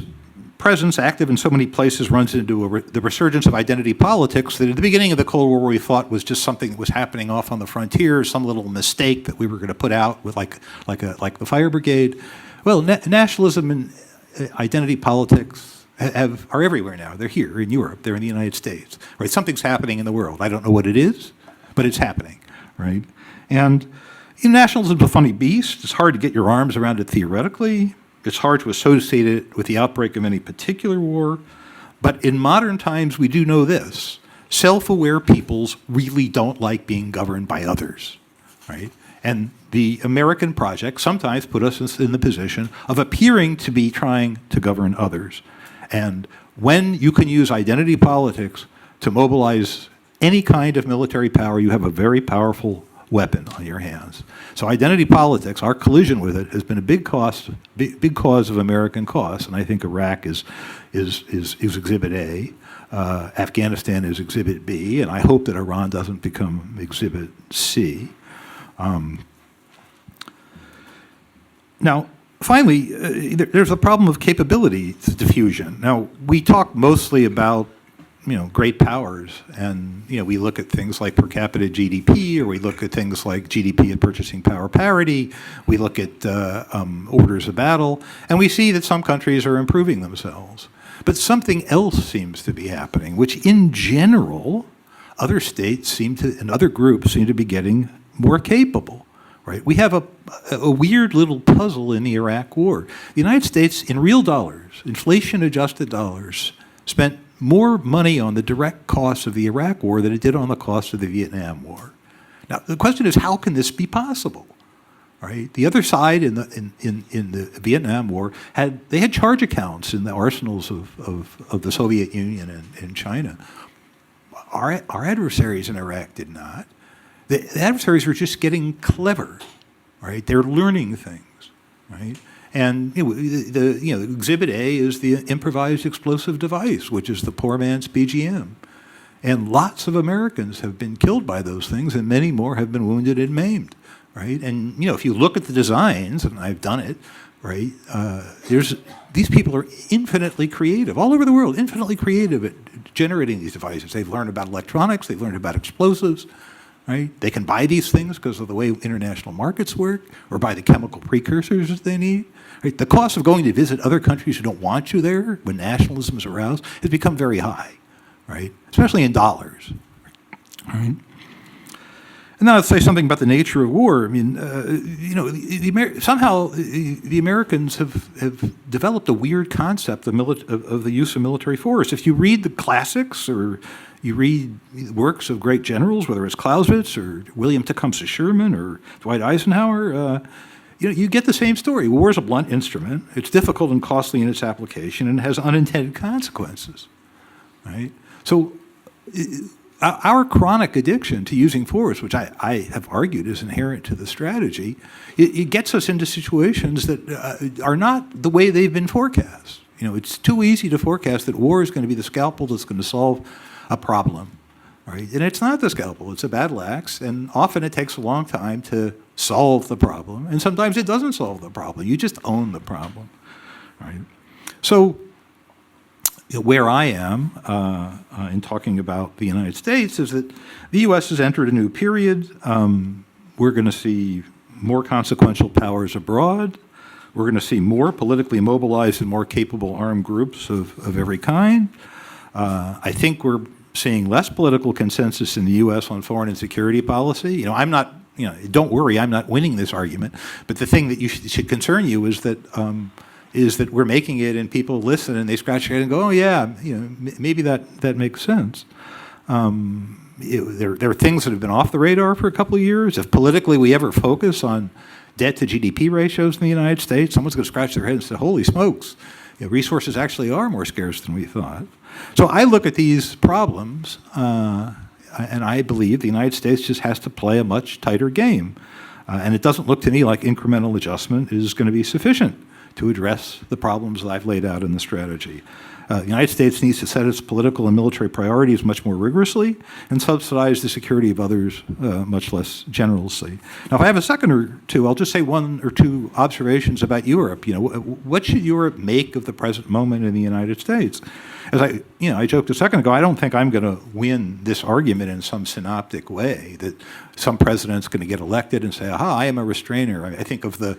presence, active in so many places, runs into the resurgence of identity politics that at the beginning of the Cold War we thought was just something that was happening off on the frontier, some little mistake that we were going to put out with like the fire brigade. Well, nationalism and identity politics are everywhere now. They're here in Europe. They're in the United States. Right? Something's happening in the world. I don't know what it is, but it's happening. Right? And nationalism is a funny beast. It's hard to get your arms around it theoretically. It's hard to associate it with the outbreak of any particular war. But in modern times, we do know this. Self-aware peoples really don't like being governed by others. Right? And the American project sometimes put us in the position of appearing to be trying to govern others. And when you can use identity politics to mobilize any kind of military power, you have a very powerful weapon on your hands. So identity politics, our collision with it, has been a big cause of American costs, and I think Iraq is Exhibit A, Afghanistan is Exhibit B, and I hope that Iran doesn't become Exhibit C. Now, finally, there's a problem of capability diffusion. Now, we talk mostly about great powers, and we look at things like per capita GDP, or we look at things like GDP and purchasing power parity. We look at orders of battle, and we see that some countries are improving themselves. But something else seems to be happening, which in general, other states and other groups seem to be getting more capable. Right? We have a weird little puzzle in the Iraq War. The United States, in real dollars, inflation-adjusted dollars, spent more money on the direct costs of the Iraq War than it did on the cost of the Vietnam War. Now, the question is, how can this be possible? Right? The other side in the Vietnam War had charge accounts in the arsenals of the Soviet Union and China. Our adversaries in Iraq did not. The adversaries were just getting clever, right? They're learning things, right? And the Exhibit A is the improvised explosive device, which is the poor man's BGM. And lots of Americans have been killed by those things, and many more have been wounded and maimed, right? And if you look at the designs, and I've done it, right? These people are infinitely creative, all over the world, infinitely creative at generating these devices. They've learned about electronics, they've learned about explosives. Right? They can buy these things because of the way international markets work, or buy the chemical precursors that they need. Right? The cost of going to visit other countries who don't want you there when nationalism is aroused has become very high, right? Especially in dollars. Right? And then I'll say something about the nature of war. I mean, somehow the Americans have developed a weird concept of the use of military force. If you read the classics or you read works of great generals, whether it's Clausewitz or William Tecumseh Sherman or Dwight Eisenhower, you get the same story. War is a blunt instrument. It's difficult and costly in its application, and it has unintended consequences, right? So our chronic addiction to using force, which I have argued is inherent to the strategy, it gets us into situations that are not the way they've been forecast. It's too easy to forecast that war is going to be the scalpel that's going to solve a problem, right? And it's not the scalpel, it's a battle axe, and often it takes a long time to solve the problem, and sometimes it doesn't solve the problem. You just own the problem, right? So where I am in talking about the United States is that the U.S. has entered a new period. We're going to see more consequential powers abroad. We're going to see more politically mobilized and more capable armed groups of every kind. I think we're seeing less political consensus in the U.S. on foreign and security policy. I'm not, don't worry, I'm not winning this argument. But the thing that should concern you is that we're making it and people listen and they scratch their head and go, oh yeah, maybe that makes sense. There are things that have been off the radar for a couple of years. If politically we ever focus on debt to GDP ratios in the United States, someone's going to scratch their head and say, holy smokes, resources actually are more scarce than we thought. So I look at these problems and I believe the United States just has to play a much tighter game. And it doesn't look to me like incremental adjustment is going to be sufficient to address the problems that I've laid out in the strategy. The United States needs to set its political and military priorities much more rigorously and subsidize the security of others much less generously. Now, if I have a second or two, I'll just say one or two observations about Europe. What should Europe make of the present moment in the United States? As I joked a second ago, I don't think I'm going to win this argument in some synoptic way that some president's going to get elected and say, aha, I am a restrainer. I think of the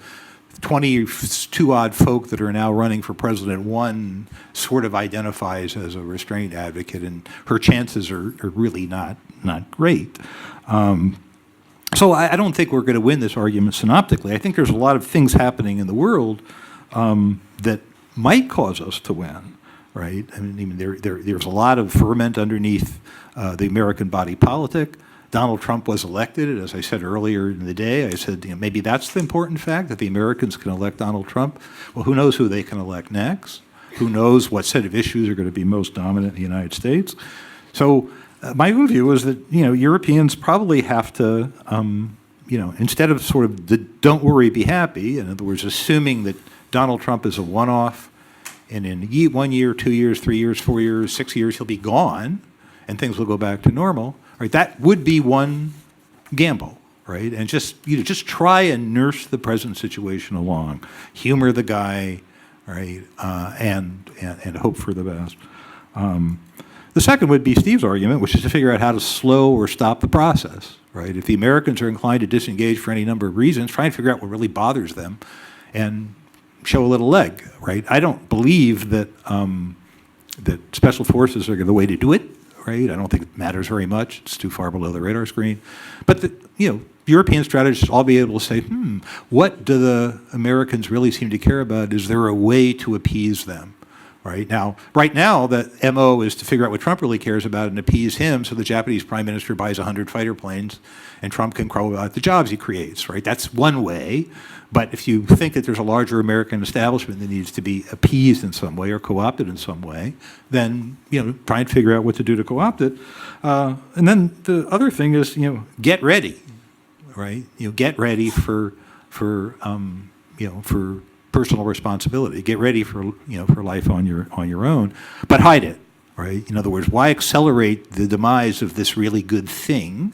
22-odd folk that are now running for president, one sort of identifies as a restraint advocate, and her chances are really not great. So I don't think we're going to win this argument synoptically. I think there's a lot of things happening in the world that might cause us to win, right? I mean, there's a lot of ferment underneath the American body politic. Donald Trump was elected, and as I said earlier in the day, I said, maybe that's the important fact, that the Americans can elect Donald Trump. Well, who knows who they can elect next? Who knows what set of issues are going to be most dominant in the United States? So my own view is that, Europeans probably have to, instead of sort of the don't worry, be happy, in other words, assuming that Donald Trump is a one-off, and in 1 year, 2 years, 3 years, 4 years, 6 years, he'll be gone, and things will go back to normal. Right, that would be one gamble, right? And just try and nurse the present situation along, humor the guy, right, and hope for the best. The second would be Steve's argument, which is to figure out how to slow or stop the process, right? If the Americans are inclined to disengage for any number of reasons, try and figure out what really bothers them, and show a little leg, right? I don't believe that that special forces are the way to do it. Right? I don't think it matters very much. It's too far below the radar screen. But European strategists all be able to say, what do the Americans really seem to care about? Is there a way to appease them? Right now, the MO is to figure out what Trump really cares about and appease him, so the Japanese prime minister buys 100 fighter planes, and Trump can crow about the jobs he creates. Right? That's one way. But if you think that there's a larger American establishment that needs to be appeased in some way or co-opted in some way, then try and figure out what to do to co-opt it. And then the other thing is get ready, right? Get ready for personal responsibility. Get ready for life on your own, but hide it, right? In other words, why accelerate the demise of this really good thing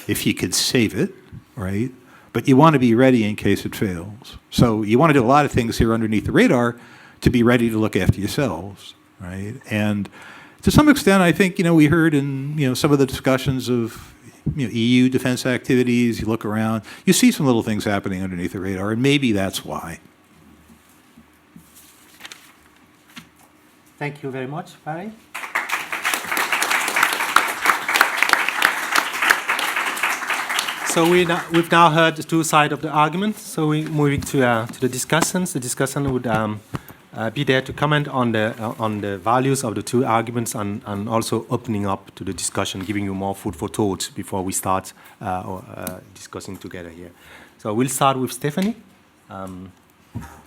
if you could save it, right? But you want to be ready in case it fails. So you want to do a lot of things here underneath the radar to be ready to look after yourselves, right? And to some extent, I think we heard in some of the discussions of EU defense activities. You look around, you see some little things happening underneath the radar, and maybe that's why. Thank you very much, Barry. So we've now heard the two sides of the argument. So we're moving to the discussants. The discussant would be there to comment on the values of the two arguments and also opening up to the discussion, giving you more food for thought before we start discussing together here. So we'll start with Stephanie.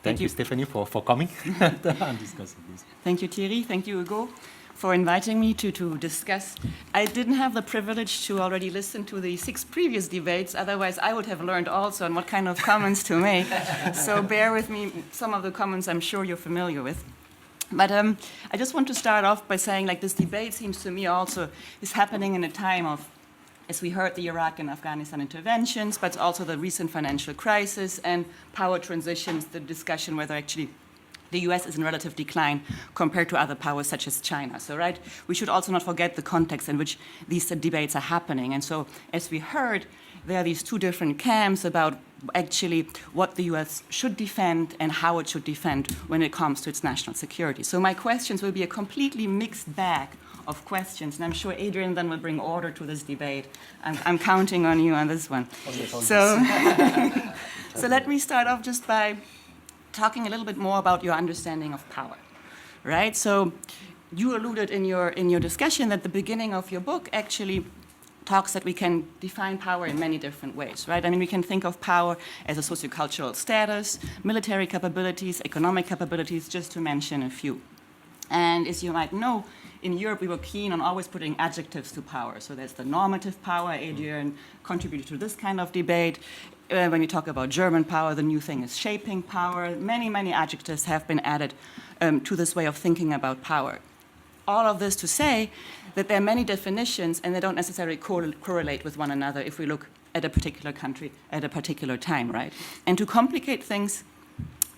Thank you, Stephanie, for coming and discussing this. Thank you, Thierry. Thank you, Hugo, for inviting me to discuss. I didn't have the privilege to already listen to the 6 previous debates. Otherwise, I would have learned also on what kind of comments to make. So bear with me. Some of the comments I'm sure you're familiar with. But I just want to start off by saying, like, this debate seems to me also is happening in a time of, as we heard, the Iraq and Afghanistan interventions, but also the recent financial crisis and power transitions, the discussion whether actually the US is in relative decline compared to other powers such as China. So, right, we should also not forget the context in which these debates are happening. And so, as we heard, there are these two different camps about actually what the US should defend and how it should defend when it comes to its national security. So my questions will be a completely mixed bag of questions, and I'm sure Adrian then will bring order to this debate. I'm counting on you on this one. So, so let me start off just by talking a little bit more about your understanding of power, right? So you alluded in your discussion that the beginning of your book actually talks that we can define power in many different ways, right? I mean, we can think of power as a sociocultural status, military capabilities, economic capabilities, just to mention a few. And as you might know, in Europe, we were keen on always putting adjectives to power. So there's the normative power. Adrian contributed to this kind of debate. When you talk about German power, the new thing is shaping power. Many, many adjectives have been added to this way of thinking about power. All of this to say that there are many definitions, and they don't necessarily correlate with one another if we look at a particular country at a particular time, right? And to complicate things,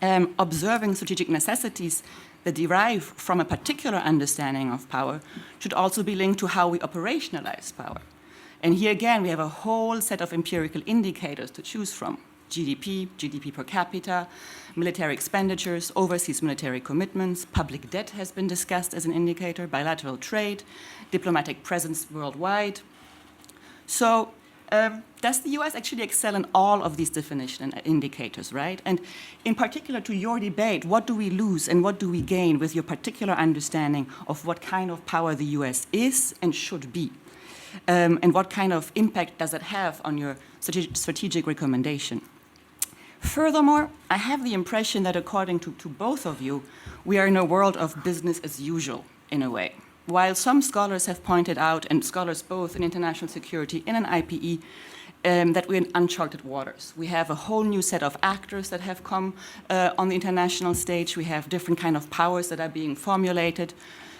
observing strategic necessities that derive from a particular understanding of power should also be linked to how we operationalize power. And here again, we have a whole set of empirical indicators to choose from. GDP, GDP per capita, military expenditures, overseas military commitments, public debt has been discussed as an indicator, bilateral trade, diplomatic presence worldwide. So does the US actually excel in all of these definition and indicators, right? And in particular to your debate, what do we lose and what do we gain with your particular understanding of what kind of power the US is and should be? And what kind of impact does it have on your strategic recommendation? Furthermore, I have the impression that according to both of you, we are in a world of business as usual, in a way. While some scholars have pointed out, and scholars both in international security and in IPE, that we're in uncharted waters. We have a whole new set of actors that have come on the international stage. We have different kind of powers that are being formulated.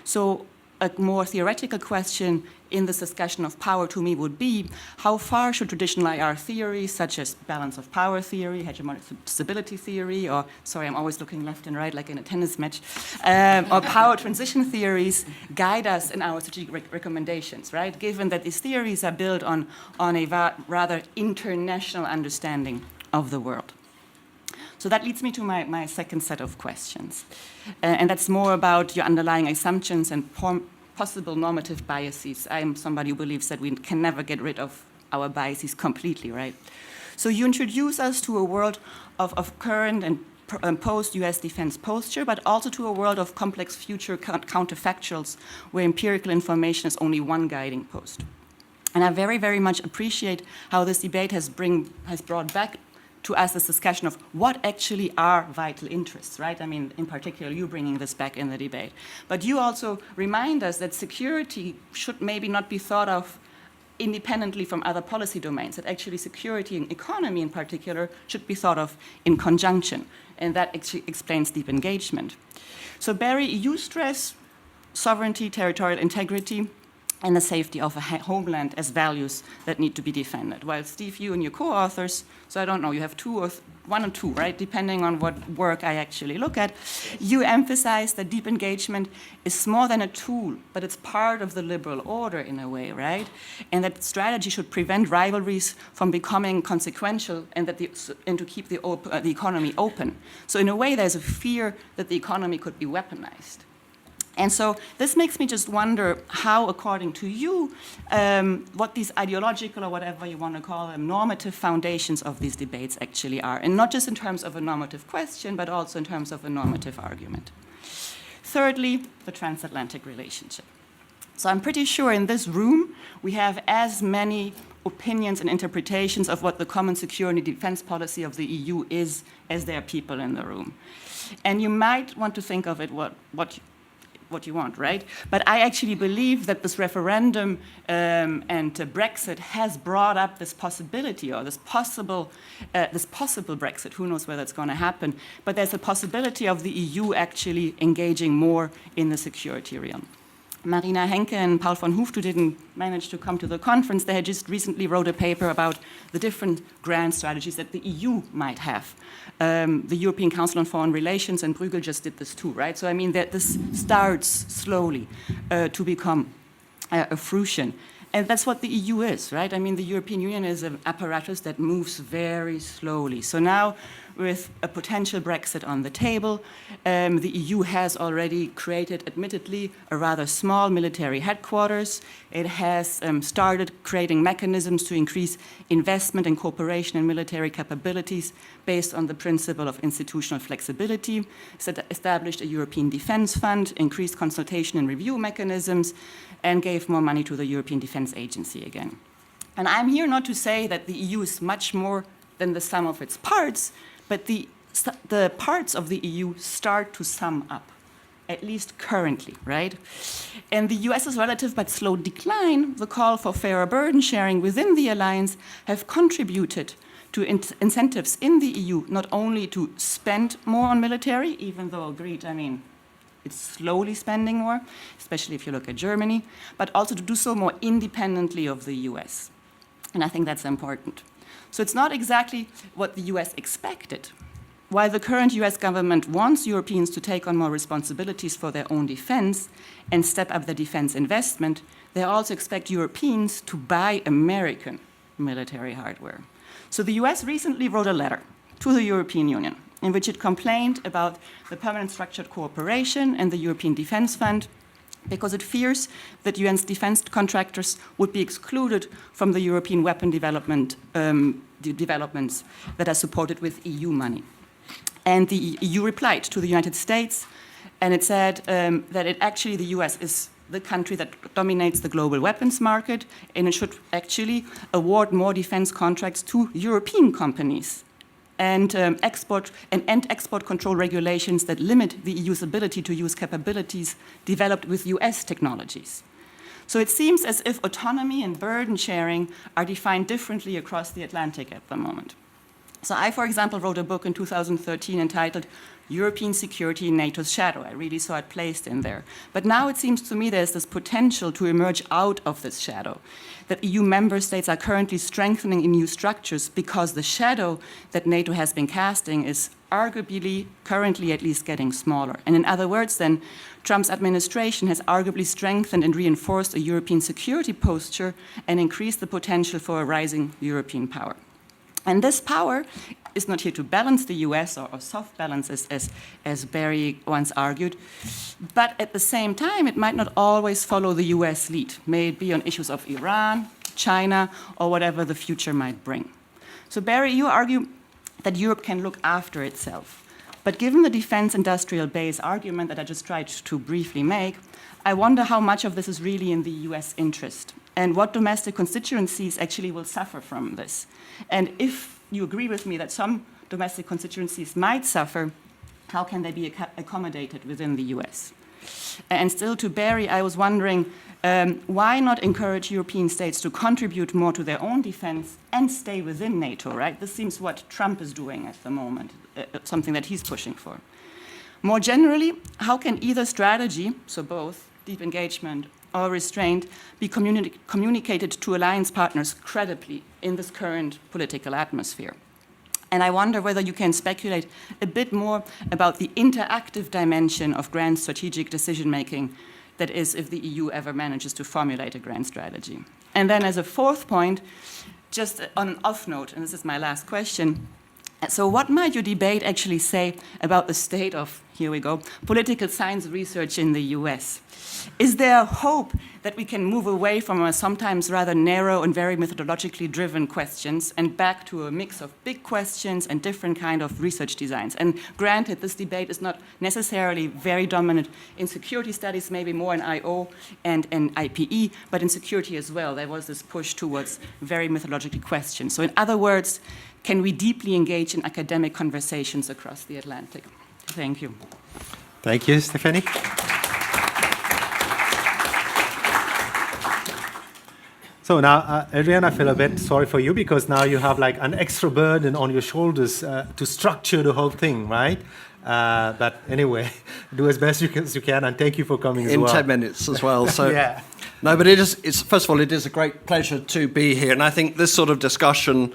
So a more theoretical question in this discussion of power to me would be, how far should traditional IR theories, such as balance of power theory, hegemonic stability theory, or, sorry, I'm always looking left and right like in a tennis match, or power transition theories guide us in our strategic recommendations, right? Given that these theories are built on a rather international understanding of the world. So that leads me to my second set of questions. And that's more about your underlying assumptions and possible normative biases. I'm somebody who believes that we can never get rid of our biases completely, right? So you introduce us to a world of current and post-US defense posture, but also to a world of complex future counterfactuals where empirical information is only one guiding post. And I very, very much appreciate how this debate has brought back to us this discussion of what actually are vital interests, right? I mean, in particular, you bringing this back in the debate. But you also remind us that security should maybe not be thought of independently from other policy domains, that actually security and economy in particular should be thought of in conjunction, and that actually explains deep engagement. So Barry, you stress sovereignty, territorial integrity, and the safety of a homeland as values that need to be defended. While Steve, you and your co-authors, so I don't know, you have one or two, right, depending on what work I actually look at, you emphasize that deep engagement is more than a tool, but it's part of the liberal order in a way, right? And that strategy should prevent rivalries from becoming consequential and to keep the economy open. So in a way, there's a fear that the economy could be weaponized. And so this makes me just wonder how, according to you, what these ideological or whatever you want to call them, normative foundations of these debates actually are. And not just in terms of a normative question, but also in terms of a normative argument. Thirdly, the transatlantic relationship. So I'm pretty sure in this room we have as many opinions and interpretations of what the common security and defense policy of the EU is as there are people in the room. And you might want to think of it what you want, right? But I actually believe that this referendum and Brexit has brought up this possibility, or this possible Brexit. Who knows whether it's going to happen? But there's a possibility of the EU actually engaging more in the security realm. Marina Henke and Paul von Hooft, who didn't manage to come to the conference, they had just recently wrote a paper about the different grand strategies that the EU might have. The European Council on Foreign Relations and Bruegel just did this too, right? So I mean, that this starts slowly to become a fruition. And that's what the EU is, right? I mean, the European Union is an apparatus that moves very slowly. So now, with a potential Brexit on the table, the EU has already created, admittedly, a rather small military headquarters. It has started creating mechanisms to increase investment and cooperation in military capabilities based on the principle of institutional flexibility. It's established a European Defence Fund, increased consultation and review mechanisms, and gave more money to the European Defence Agency again. And I'm here not to say that the EU is much more than the sum of its parts, but the parts of the EU start to sum up, at least currently, right? And the US's relative but slow decline, the call for fairer burden sharing within the alliance, have contributed to incentives in the EU not only to spend more on military, even though agreed, I mean, it's slowly spending more, especially if you look at Germany, but also to do so more independently of the US. And I think that's important. So it's not exactly what the US expected. While the current US government wants Europeans to take on more responsibilities for their own defense and step up their defense investment, they also expect Europeans to buy American military hardware. So the US recently wrote a letter to the European Union in which it complained about the permanent structured cooperation and the European Defence Fund because it fears that UN's defence contractors would be excluded from the European weapon developments that are supported with EU money. And the EU replied to the United States, and it said that the US is the country that dominates the global weapons market, and it should actually award more defence contracts to European companies and export control regulations that limit the EU's ability to use capabilities developed with US technologies. So it seems as if autonomy and burden sharing are defined differently across the Atlantic at the moment. So I, for example, wrote a book in 2013 entitled European Security in NATO's Shadow. I really saw it placed in there. But now it seems to me there's this potential to emerge out of this shadow, that EU member states are currently strengthening in new structures because the shadow that NATO has been casting is arguably, currently at least, getting smaller. And in other words, then, Trump's administration has arguably strengthened and reinforced a European security posture and increased the potential for a rising European power. And this power is not here to balance the US or soft balance, as Barry once argued, but at the same time, it might not always follow the US lead, may it be on issues of Iran, China, or whatever the future might bring. So Barry, you argue that Europe can look after itself. But given the defense industrial base argument that I just tried to briefly make, I wonder how much of this is really in the US interest and what domestic constituencies actually will suffer from this. And if you agree with me that some domestic constituencies might suffer, how can they be accommodated within the US? And still to Barry, I was wondering, why not encourage European states to contribute more to their own defense and stay within NATO, right? This seems what Trump is doing at the moment, something that he's pushing for. More generally, how can either strategy, so both deep engagement or restraint, be communicated to alliance partners credibly in this current political atmosphere? And I wonder whether you can speculate a bit more about the interactive dimension of grand strategic decision-making, that is, if the EU ever manages to formulate a grand strategy. And then as a fourth point, just on an off note, and this is my last question, So what might your debate actually say about the state of, here we go, political science research in the US? Is there hope that we can move away from a sometimes rather narrow and very methodologically driven questions and back to a mix of big questions and different kind of research designs? And granted, this debate is not necessarily very dominant in security studies, maybe more in IO and IPE, but in security as well. There was this push towards very methodologically questions. So in other words, can we deeply engage in academic conversations across the Atlantic? Thank you. Thank you, Stephanie. So now, Adrian, I feel a bit sorry for you because now you have like an extra burden on your shoulders to structure the whole thing, right? But anyway, do as best you can, and thank you for coming as well. In 10 minutes as well. So yeah. No, but it's first of all, it is a great pleasure to be here, and I think this sort of discussion,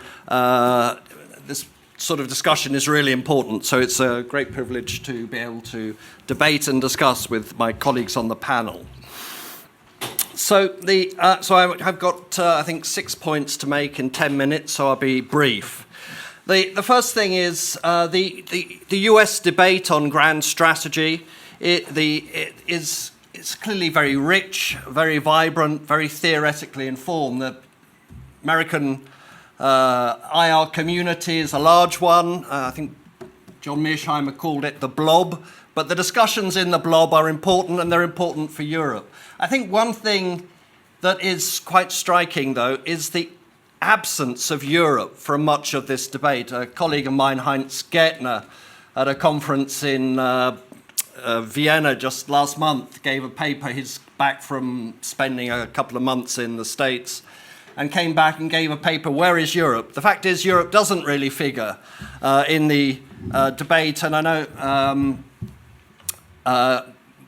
is really important. So it's a great privilege to be able to debate and discuss with my colleagues on the panel. So I've got I think 6 points to make in 10 minutes. So I'll be brief. The first thing is the US debate on grand strategy. It's clearly very rich, very vibrant, very theoretically informed. The American IR community is a large one. I think John Mearsheimer called it the blob. But the discussions in the blob are important, and they're important for Europe. I think one thing that is quite striking, though, is the absence of Europe from much of this debate. A colleague of mine, Heinz Gärtner, at a conference in Vienna just last month, gave a paper. He's back from spending a couple of months in the States and came back and gave a paper, Where is Europe? The fact is Europe doesn't really figure in the debate. And I know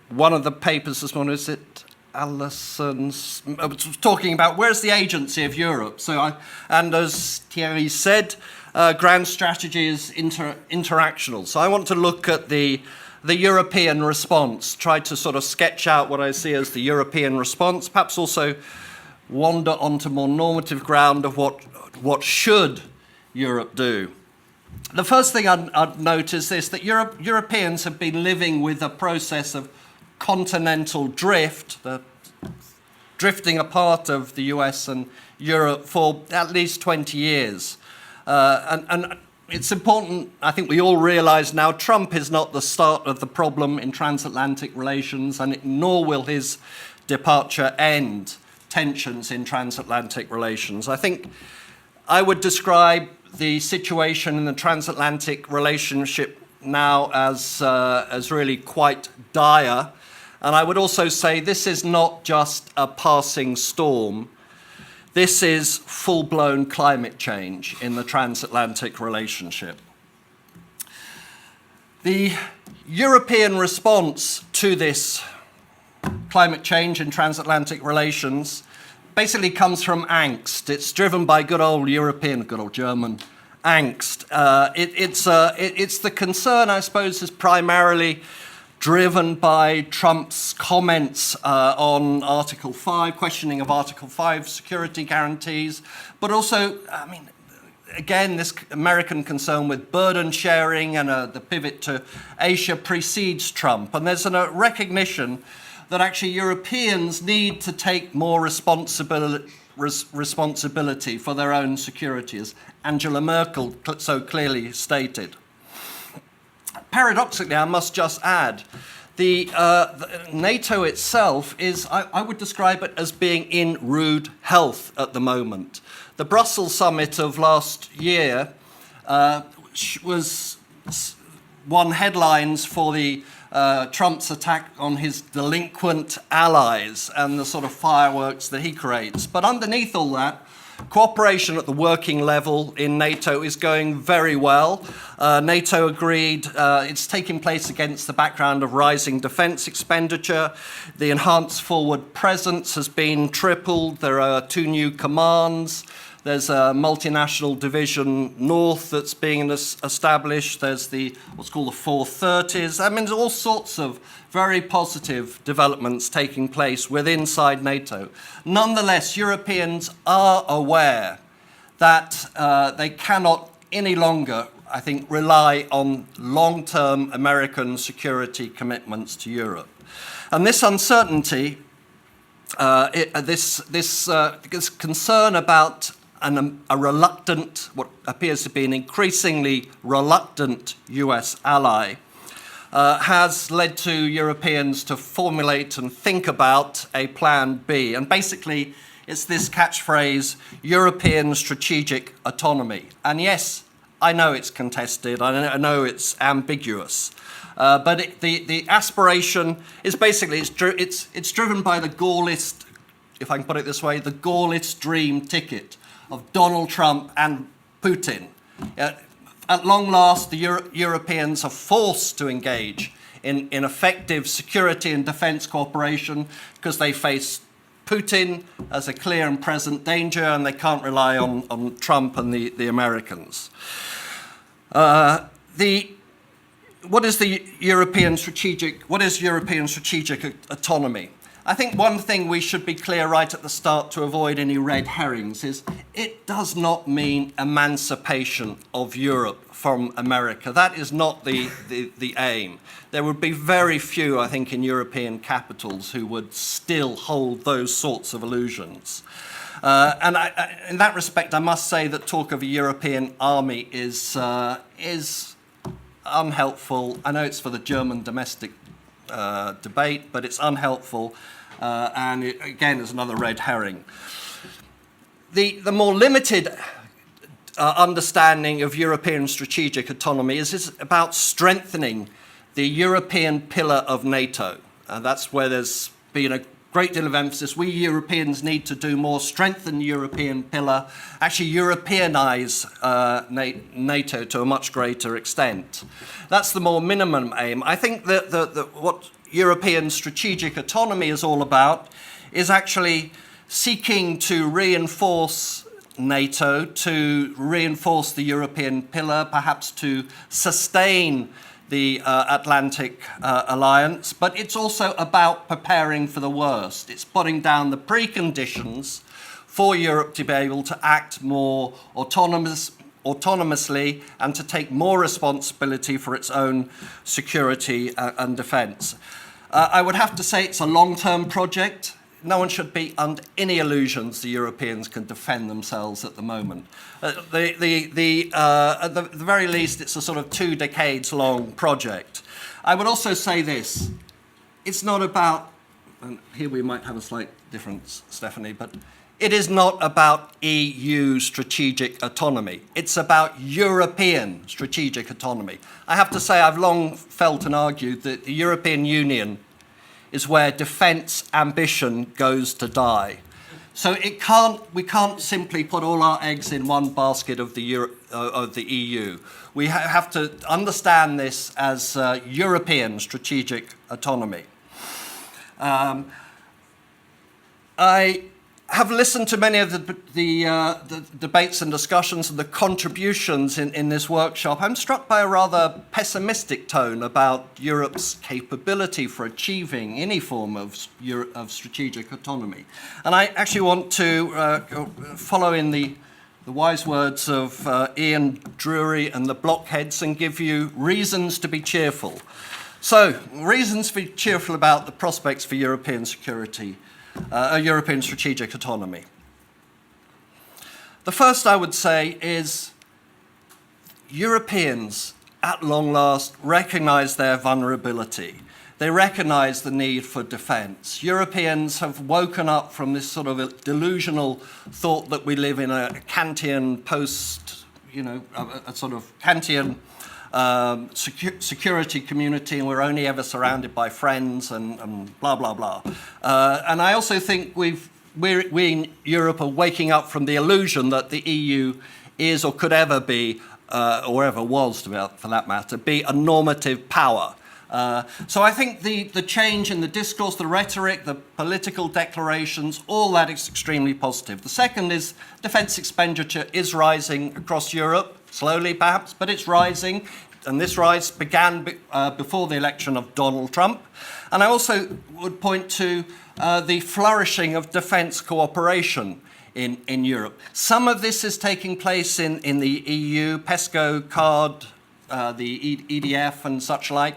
one of the papers this morning, is it Allison's, was talking about where's the agency of Europe. And as Thierry said, grand strategy is interactional. So I want to look at the European response, try to sort of sketch out what I see as the European response, perhaps also wander onto more normative ground of what should Europe do. The first thing I'd note is this, that Europeans have been living with a process of continental drift, the drifting apart of the US and Europe for at least 20 years. And it's important, I think we all realize now, Trump is not the start of the problem in transatlantic relations, and nor will his departure end tensions in transatlantic relations. I think I would describe the situation in the transatlantic relationship now as really quite dire. And I would also say this is not just a passing storm. This is full-blown climate change in the transatlantic relationship. The European response to this climate change in transatlantic relations basically comes from angst. It's driven by good old European, good old German angst. It's the concern, I suppose, is primarily driven by Trump's comments on Article 5, questioning of Article 5 security guarantees, but also, I mean, again, this American concern with burden sharing and the pivot to Asia precedes Trump. And there's a recognition that actually Europeans need to take more responsibility for their own security, as Angela Merkel so clearly stated. Paradoxically, I must just add, the NATO itself is, I would describe it as being in rude health at the moment. The Brussels summit of last year won headlines for the Trump's attack on his delinquent allies and the sort of fireworks that he creates. But underneath all that, cooperation at the working level in NATO is going very well. NATO agreed it's taking place against the background of rising defence expenditure. The enhanced forward presence has been tripled. There are 2 new commands. There's a multinational division north that's being established. There's what's called the 430s. I mean, there's all sorts of very positive developments taking place inside NATO. Nonetheless, Europeans are aware that they cannot any longer I think, rely on long-term American security commitments to Europe. And this uncertainty, this concern about a reluctant, what appears to be an increasingly reluctant US ally, has led to Europeans to formulate and think about a plan B. And basically, it's this catchphrase, European strategic autonomy. And yes, I know it's contested, I know it's ambiguous, but the aspiration is basically, it's driven by the Gaullist, if I can put it this way, the Gaullist dream ticket of Donald Trump and Putin. At long last, the Europeans are forced to engage in effective security and defense cooperation because they face Putin as a clear and present danger, and they can't rely on Trump and the Americans. What is European strategic autonomy? I think one thing we should be clear right at the start to avoid any red herrings is it does not mean emancipation of Europe from America. That is not the aim. There would be very few, I think, in European capitals who would still hold those sorts of illusions. And in that respect, I must say that talk of a European army is unhelpful. I know it's for the German domestic debate, but it's unhelpful, and it, again, is another red herring. The more limited understanding of European strategic autonomy is about strengthening the European pillar of NATO. That's where there's been a great deal of emphasis. We Europeans need to do more, strengthen the European pillar, actually Europeanize NATO to a much greater extent. That's the more minimum aim. I think that what European strategic autonomy is all about is actually seeking to reinforce NATO, to reinforce the European pillar, perhaps to sustain the Atlantic alliance, but it's also about preparing for the worst. It's putting down the preconditions for Europe to be able to act more autonomously and to take more responsibility for its own security and defense. I would have to say it's a long-term project. No one should be under any illusions the Europeans can defend themselves at the moment. At the very least, it's a sort of 2 decades long project. I would also say this, it's not about, and here we might have a slight difference, Stephanie, but it is not about EU strategic autonomy. It's about European strategic autonomy. I have to say I've long felt and argued that the European Union is where defence ambition goes to die. So we can't simply put all our eggs in one basket of the EU. We have to understand this as European strategic autonomy. I have listened to many of the debates and discussions and the contributions in this workshop. I'm struck by a rather pessimistic tone about Europe's capability for achieving any form of strategic autonomy. And I actually want to follow in the wise words of Ian Drury and the blockheads and give you reasons to be cheerful. So, reasons to be cheerful about the prospects for European security. European strategic autonomy. The first I would say is Europeans, at long last, recognise their vulnerability. They recognise the need for defence. Europeans have woken up from this sort of a delusional thought that we live in a Kantian post, a sort of Kantian security community, and we're only ever surrounded by friends and blah, blah, blah. And I also think we in Europe are waking up from the illusion that the EU is or could ever be, or ever was, for that matter, be a normative power. So I think the change in the discourse, the rhetoric, the political declarations, all that is extremely positive. The second is defence expenditure is rising across Europe. Slowly, perhaps, but it's rising, and this rise began before the election of Donald Trump. And I also would point to the flourishing of defence cooperation in Europe. Some of this is taking place in the EU, PESCO, CARD, the EDF and such like.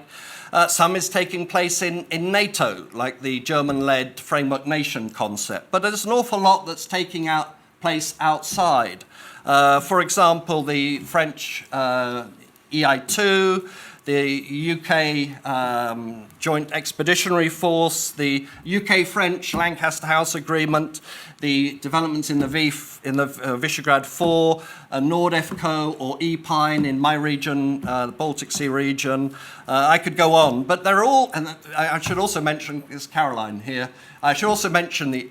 Some is taking place in NATO, like the German-led framework nation concept. But there's an awful lot that's taking place outside. For example, the French EI2, the UK Joint Expeditionary Force, the UK-French Lancaster House Agreement, the developments in the Visegrad 4, Nordefco or EPINE in my region, the Baltic Sea region. I could go on, but they're all, and I should also mention, is Caroline here, I should also mention the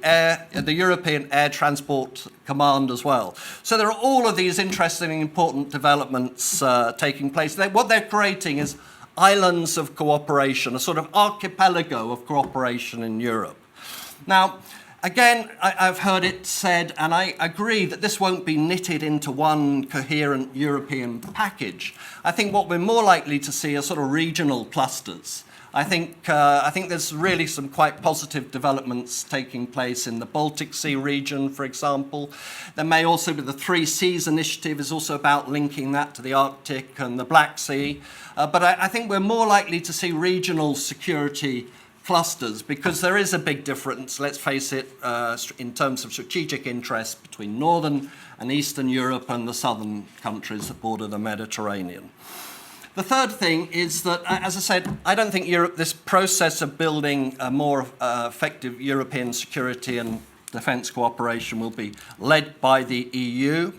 European Air Transport Command as well. So there are all of these interesting and important developments taking place. What they're creating is islands of cooperation, a sort of archipelago of cooperation in Europe. Now, again, I've heard it said, and I agree, that this won't be knitted into one coherent European package. I think what we're more likely to see are sort of regional clusters. I think there's really some quite positive developments taking place in the Baltic Sea region, for example. There may also be the Three Seas Initiative is also about linking that to the Arctic and the Black Sea. But I think we're more likely to see regional security clusters because there is a big difference, let's face it, in terms of strategic interest between Northern and Eastern Europe and the southern countries that border the Mediterranean. The third thing is that, as I said, I don't think this process of building a more effective European security and defence cooperation will be led by the EU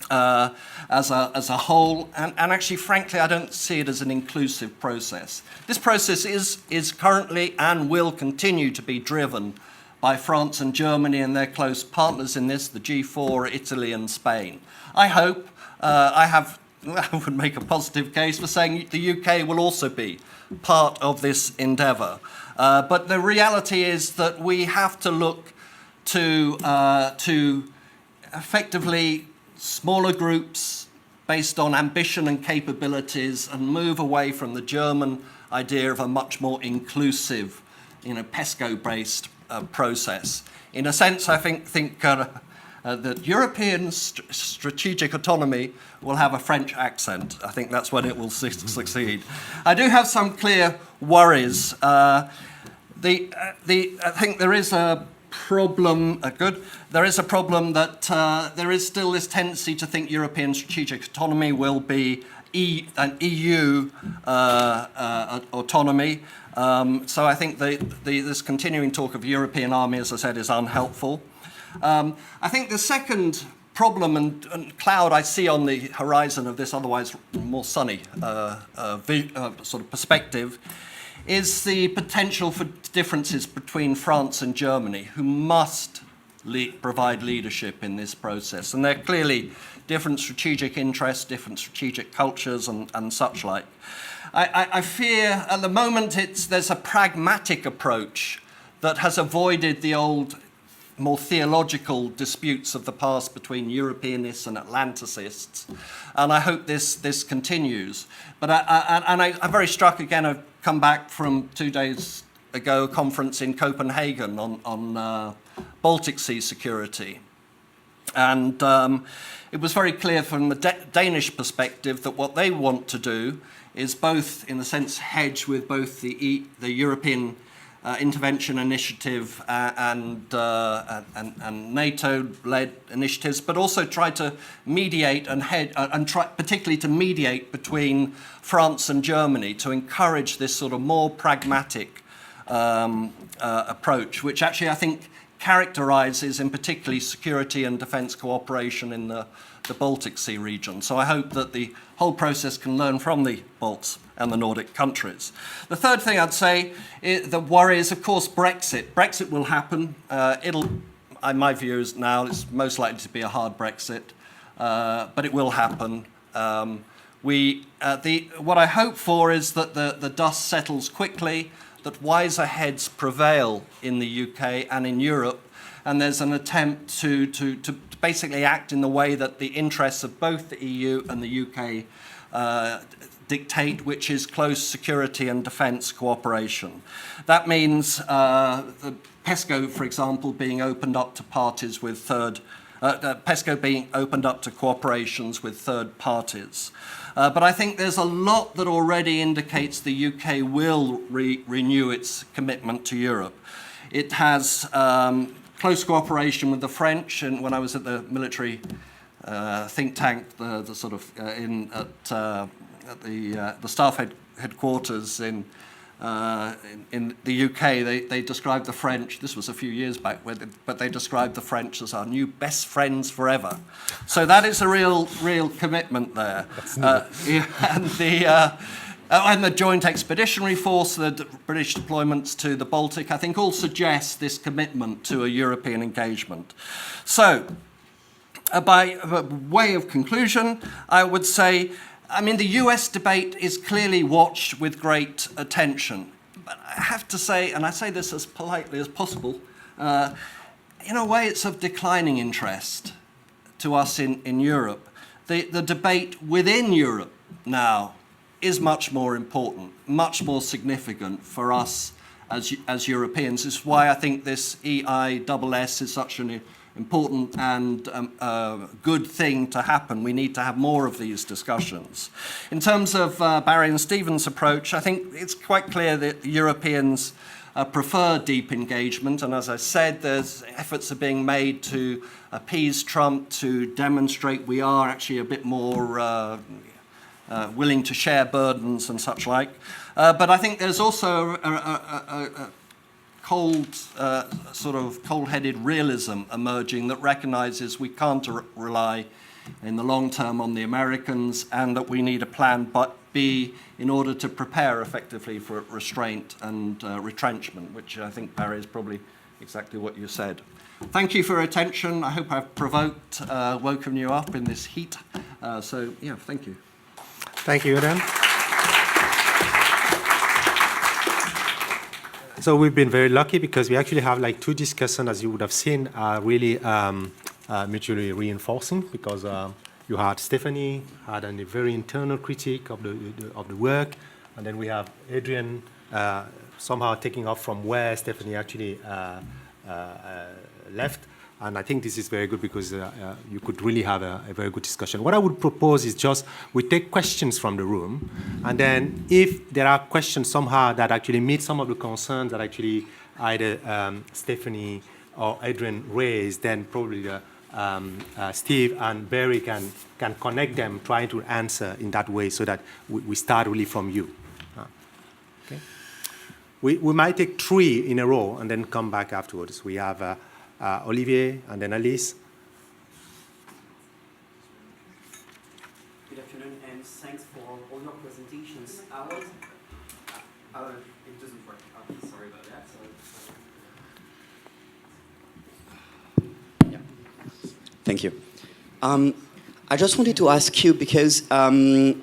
as a whole. And actually, frankly, I don't see it as an inclusive process. This process is currently and will continue to be driven by France and Germany and their close partners in this, the G4, Italy and Spain. I hope, I would make a positive case for saying the UK will also be part of this endeavour. But the reality is that we have to look to effectively smaller groups based on ambition and capabilities and move away from the German idea of a much more inclusive, PESCO-based process. In a sense, I think that European strategic autonomy will have a French accent. I think that's when it will succeed. I do have some clear worries. I think there is a problem. There is a problem that there is still this tendency to think European strategic autonomy will be an EU autonomy. So I think this continuing talk of European army, as I said, is unhelpful. I think the second problem and cloud I see on the horizon of this otherwise more sunny sort of perspective is the potential for differences between France and Germany, who must provide leadership in this process. And they're clearly different strategic interests, different strategic cultures and such like. I fear at the moment there's a pragmatic approach that has avoided the old more theological disputes of the past between Europeanists and Atlanticists, and I hope this continues. But I'm very struck again. I've come back from 2 days ago a conference in Copenhagen on Baltic Sea security, and it was very clear from the Danish perspective that what they want to do is both, in a sense, hedge with both the European intervention initiative and NATO-led initiatives, but also try to mediate and try particularly to mediate between France and Germany to encourage this sort of more pragmatic approach, which actually I think characterises in particularly security and defence cooperation in the Baltic Sea region. So I hope that the whole process can learn from the Balts and the Nordic countries. The third thing I'd say, the worry is, of course, Brexit. Brexit will happen. In my view is now, it's most likely to be a hard Brexit, but it will happen. What I hope for is that the dust settles quickly, that wiser heads prevail in the UK and in Europe, and there's an attempt to basically act in the way that the interests of both the EU and the UK dictate, which is close security and defence cooperation. That means the PESCO, for example, being opened up to parties with PESCO being opened up to cooperations with third parties. But I think there's a lot that already indicates the UK will renew its commitment to Europe. It has close cooperation with the French, and when I was at the military think tank, the sort of at the staff headquarters in the UK, they described the French, this was a few years back, but they described the French as our new best friends forever. So that is a real commitment there. And the Joint Expeditionary Force, the British deployments to the Baltic, I think all suggest this commitment to a European engagement. So, by way of conclusion, I would say, I mean, the US debate is clearly watched with great attention. But I have to say, and I say this as politely as possible, in a way it's of declining interest to us in Europe. The debate within Europe now is much more important, much more significant for us as Europeans. This is why I think this EISS is such an important and good thing to happen. We need to have more of these discussions. In terms of Barry and Stephen's approach, I think it's quite clear that Europeans prefer deep engagement, and as I said, there's efforts are being made to appease Trump, to demonstrate we are actually a bit more willing to share burdens and such like. But I think there's also a sort of cold-headed realism emerging that recognises we can't rely in the long term on the Americans, and that we need a plan B in order to prepare effectively for restraint and retrenchment, which I think, Barry, is probably exactly what you said. Thank you for your attention. I hope I've provoked, woken you up in this heat. So, yeah, thank you. Thank you, Adrian. So we've been very lucky because we actually have like two discussants, as you would have seen, really mutually reinforcing, because you had Stephanie had a very internal critique of the work, and then we have Adrian somehow taking off from where Stephanie actually left. And I think this is very good because you could really have a very good discussion. What I would propose is just we take questions from the room, and then if there are questions somehow that actually meet some of the concerns that actually either Stephanie or Adrian raised, then probably Steve and Barry can connect them, trying to answer in that way so that we start really from you. Okay. We might take 3 in a row and then come back afterwards. We have Olivier, and then Alice. Good afternoon, and thanks for all your presentations. It doesn't work. Oh, sorry about that. Yeah. Thank you. I just wanted to ask you, because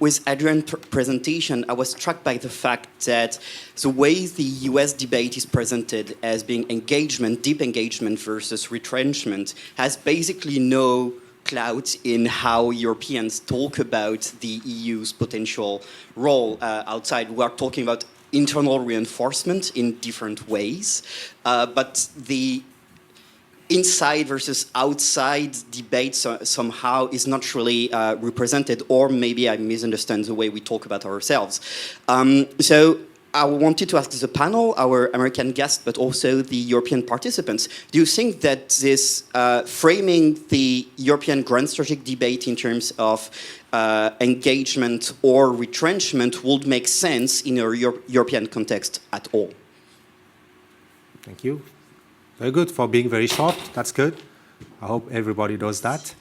with Adrian's presentation, I was struck by the fact that the way the US debate is presented as being engagement, deep engagement versus retrenchment, has basically no clout in how Europeans talk about the EU's potential role outside. We are talking about internal reinforcement in different ways, but the inside versus outside debate somehow is not really represented, or maybe I misunderstand the way we talk about ourselves. So I wanted to ask the panel, our American guests, but also the European participants, do you think that this framing the European grand strategic debate in terms of engagement or retrenchment would make sense in a European context at all? Thank you. Very good for being very short. That's good. I hope everybody does that.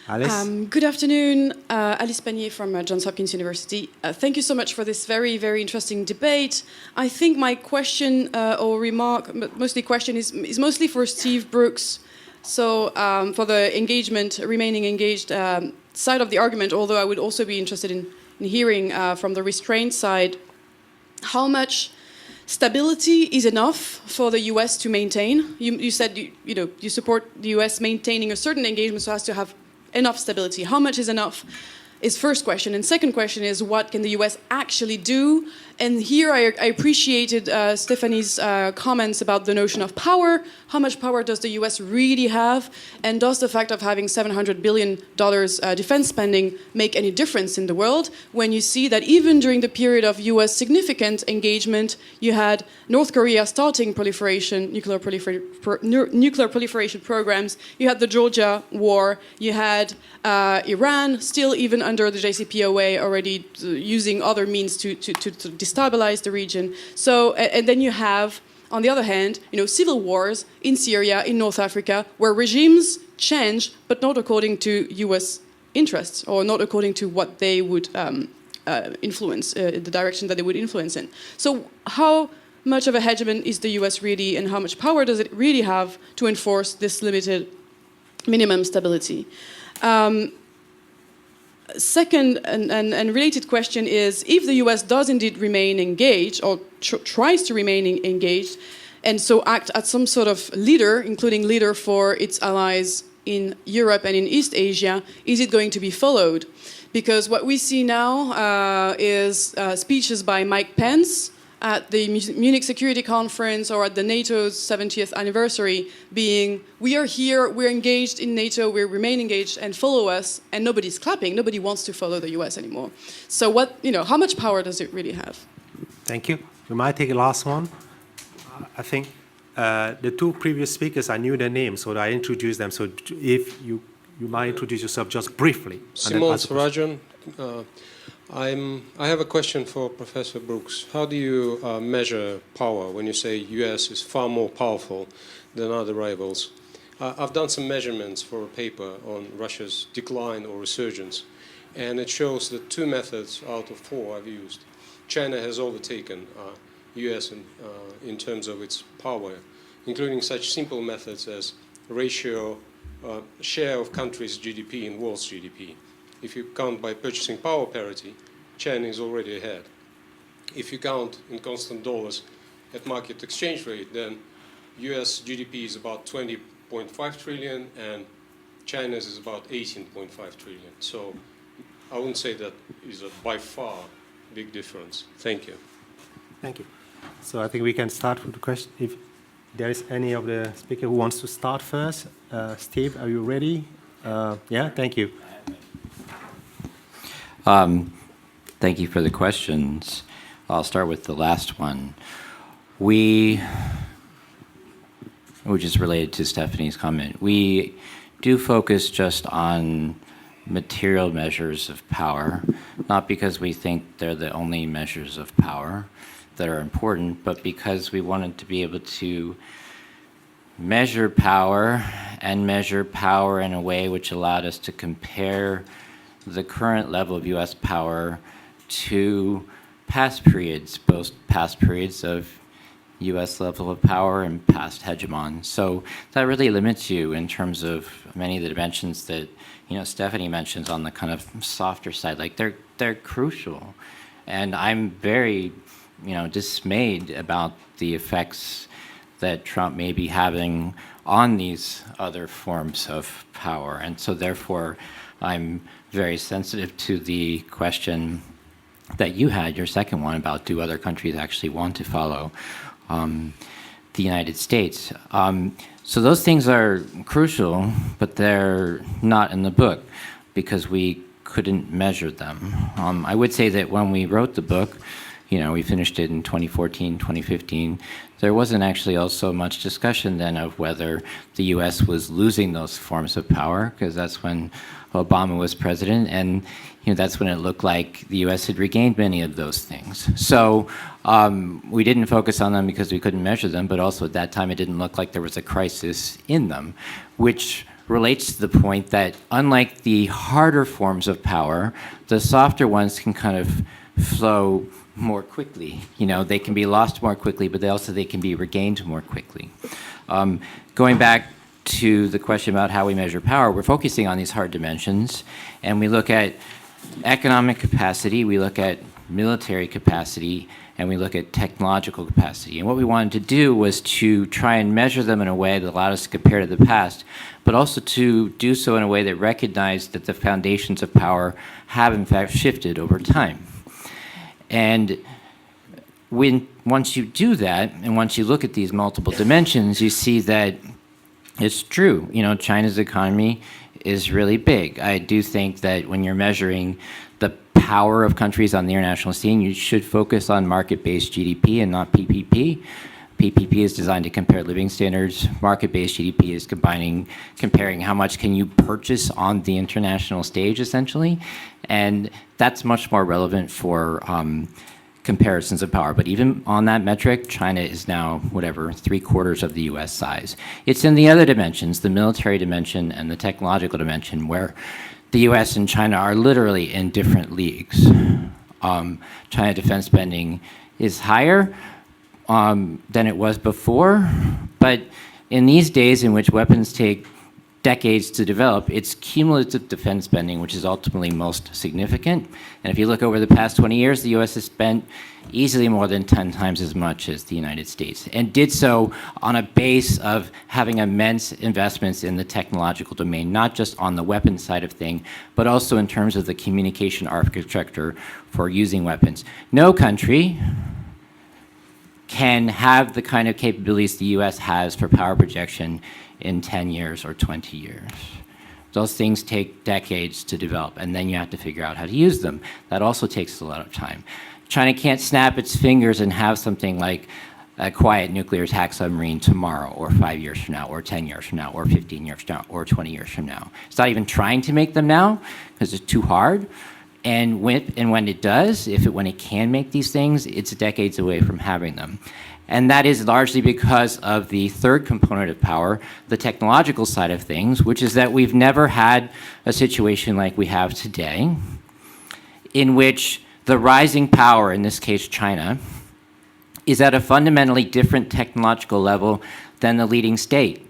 Alice? Good afternoon. Alice Panier from Johns Hopkins University. Thank you so much for this very, very interesting debate. I think my question or remark, mostly question, is mostly for Steve Brooks. So for the engagement, remaining engaged side of the argument, although I would also be interested in hearing from the restraint side, how much stability is enough for the US to maintain? You said you support the US maintaining a certain engagement, so it has to have enough stability. How much is enough? is first question. And second question is, what can the US actually do? And here I appreciated Stephanie's comments about the notion of power. How much power does the US really have? And does the fact of having $700 billion defense spending make any difference in the world? When you see that even during the period of US significant engagement, you had North Korea starting nuclear proliferation programs, you had the Georgia war, you had Iran still even under the JCPOA already using other means to destabilize the region. So, and then you have, on the other hand, civil wars in Syria, in North Africa, where regimes change, but not according to U.S. interests, or not according to what they would influence, the direction that they would influence in. So how much of a hegemon is the U.S. really, and how much power does it really have to enforce this limited minimum stability? Second and related question is, if the US does indeed remain engaged, or tries to remain engaged, and so act as some sort of leader, including leader for its allies in Europe and in East Asia, is it going to be followed? Because what we see now is speeches by Mike Pence at the Munich Security Conference or at the NATO's 70th anniversary being, we are here, we're engaged in NATO, we remain engaged, and follow us, and nobody's clapping, nobody wants to follow the US anymore. So what, how much power does it really have? Thank you. We might take a last one. I think the two previous speakers, I knew their names, so I introduced them. So if you might introduce yourself just briefly. Simon Sarajan. I have a question for Professor Brooks. How do you measure power when you say US is far more powerful than other rivals? I've done some measurements for a paper on Russia's decline or resurgence, and it shows that 2 methods out of 4 I've used. China has overtaken US in terms of its power, including such simple methods as ratio, share of countries' GDP in world's GDP. If you count by purchasing power parity, China is already ahead. If you count in constant dollars at market exchange rate, then US GDP is about 20.5 trillion and China's is about 18.5 trillion. So I wouldn't say that is a by far big difference. Thank you. Thank you. So I think we can start with the question. If there is any of the speaker who wants to start first. Steve, are you ready? Yeah, thank you. Thank you for the questions. I'll start with the last one. Which is related to Stephanie's comment. We do focus just on material measures of power, not because we think they're the only measures of power that are important, but because we wanted to be able to measure power and measure power in a way which allowed us to compare the current level of US power to past periods, both past periods of US level of power and past hegemon. So that really limits you in terms of many of the dimensions that Stephanie mentions on the kind of softer side. Like they're crucial. And I'm very dismayed about the effects that Trump may be having on these other forms of power. And so therefore I'm very sensitive to the question that you had, your second one, about do other countries actually want to follow the United States. So those things are crucial, but they're not in the book because we couldn't measure them. I would say that when we wrote the book, we finished it in 2014, 2015, there wasn't actually also much discussion then of whether the US was losing those forms of power, because that's when Obama was president, and that's when it looked like the US had regained many of those things. So we didn't focus on them because we couldn't measure them, but also at that time it didn't look like there was a crisis in them, which relates to the point that unlike the harder forms of power, the softer ones can kind of flow more quickly. They can be lost more quickly, but they can be regained more quickly. Going back to the question about how we measure power, we're focusing on these hard dimensions, and we look at economic capacity, we look at military capacity and we look at technological capacity. And what we wanted to do was to try and measure them in a way that allowed us to compare to the past, but also to do so in a way that recognized that the foundations of power have in fact shifted over time. And once you do that, and once you look at these multiple dimensions, you see that it's true. You know, China's economy is really big. I do think that when you're measuring the power of countries on the international scene, you should focus on market-based GDP and not PPP. PPP is designed to compare living standards. Market-based GDP is comparing how much can you purchase on the international stage, essentially. And that's much more relevant for comparisons of power. But even on that metric, China is now, whatever, 3/4 of the US size. It's in the other dimensions, the military dimension and the technological dimension, where the US and China are literally in different leagues. China defense spending is higher than it was before, but in these days in which weapons take decades to develop, it's cumulative defense spending which is ultimately most significant. And if you look over the past 20 years, the US has spent easily more than 10 times as much as the United States, and did so on a base of having immense investments in the technological domain, not just on the weapons side of thing, but also in terms of the communication architecture for using weapons. No country can have the kind of capabilities the US has for power projection in 10 years or 20 years. Those things take decades to develop, and then you have to figure out how to use them. That also takes a lot of time. China can't snap its fingers and have something like a quiet nuclear attack submarine tomorrow, or 5 years from now, or 10 years from now, or 15 years from now, or 20 years from now. It's not even trying to make them now, because it's too hard. And when it does, when it can make these things, it's decades away from having them. And that is largely because of the third component of power, the technological side of things, which is that we've never had a situation like we have today, in which the rising power, in this case China, is at a fundamentally different technological level than the leading state.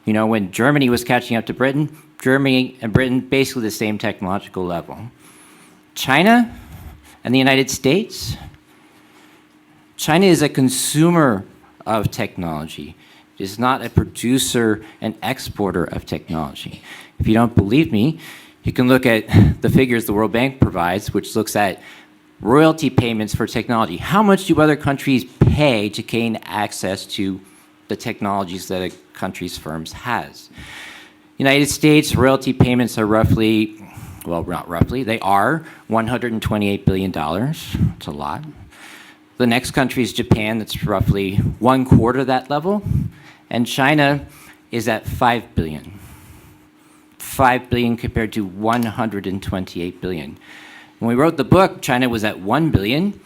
You know, when Germany was catching up to Britain, Germany and Britain basically the same technological level. China and the United States, China is a consumer of technology. It is not a producer and exporter of technology. If you don't believe me, you can look at the figures the World Bank provides, which looks at royalty payments for technology. How much do other countries pay to gain access to the technologies that a country's firms has? United States royalty payments are roughly, well, not roughly, they are $128 billion. It's a lot. The next country is Japan, that's roughly 1/4 that level. And China is at $5 billion. $5 billion compared to $128 billion. When we wrote the book, China was at $1 billion,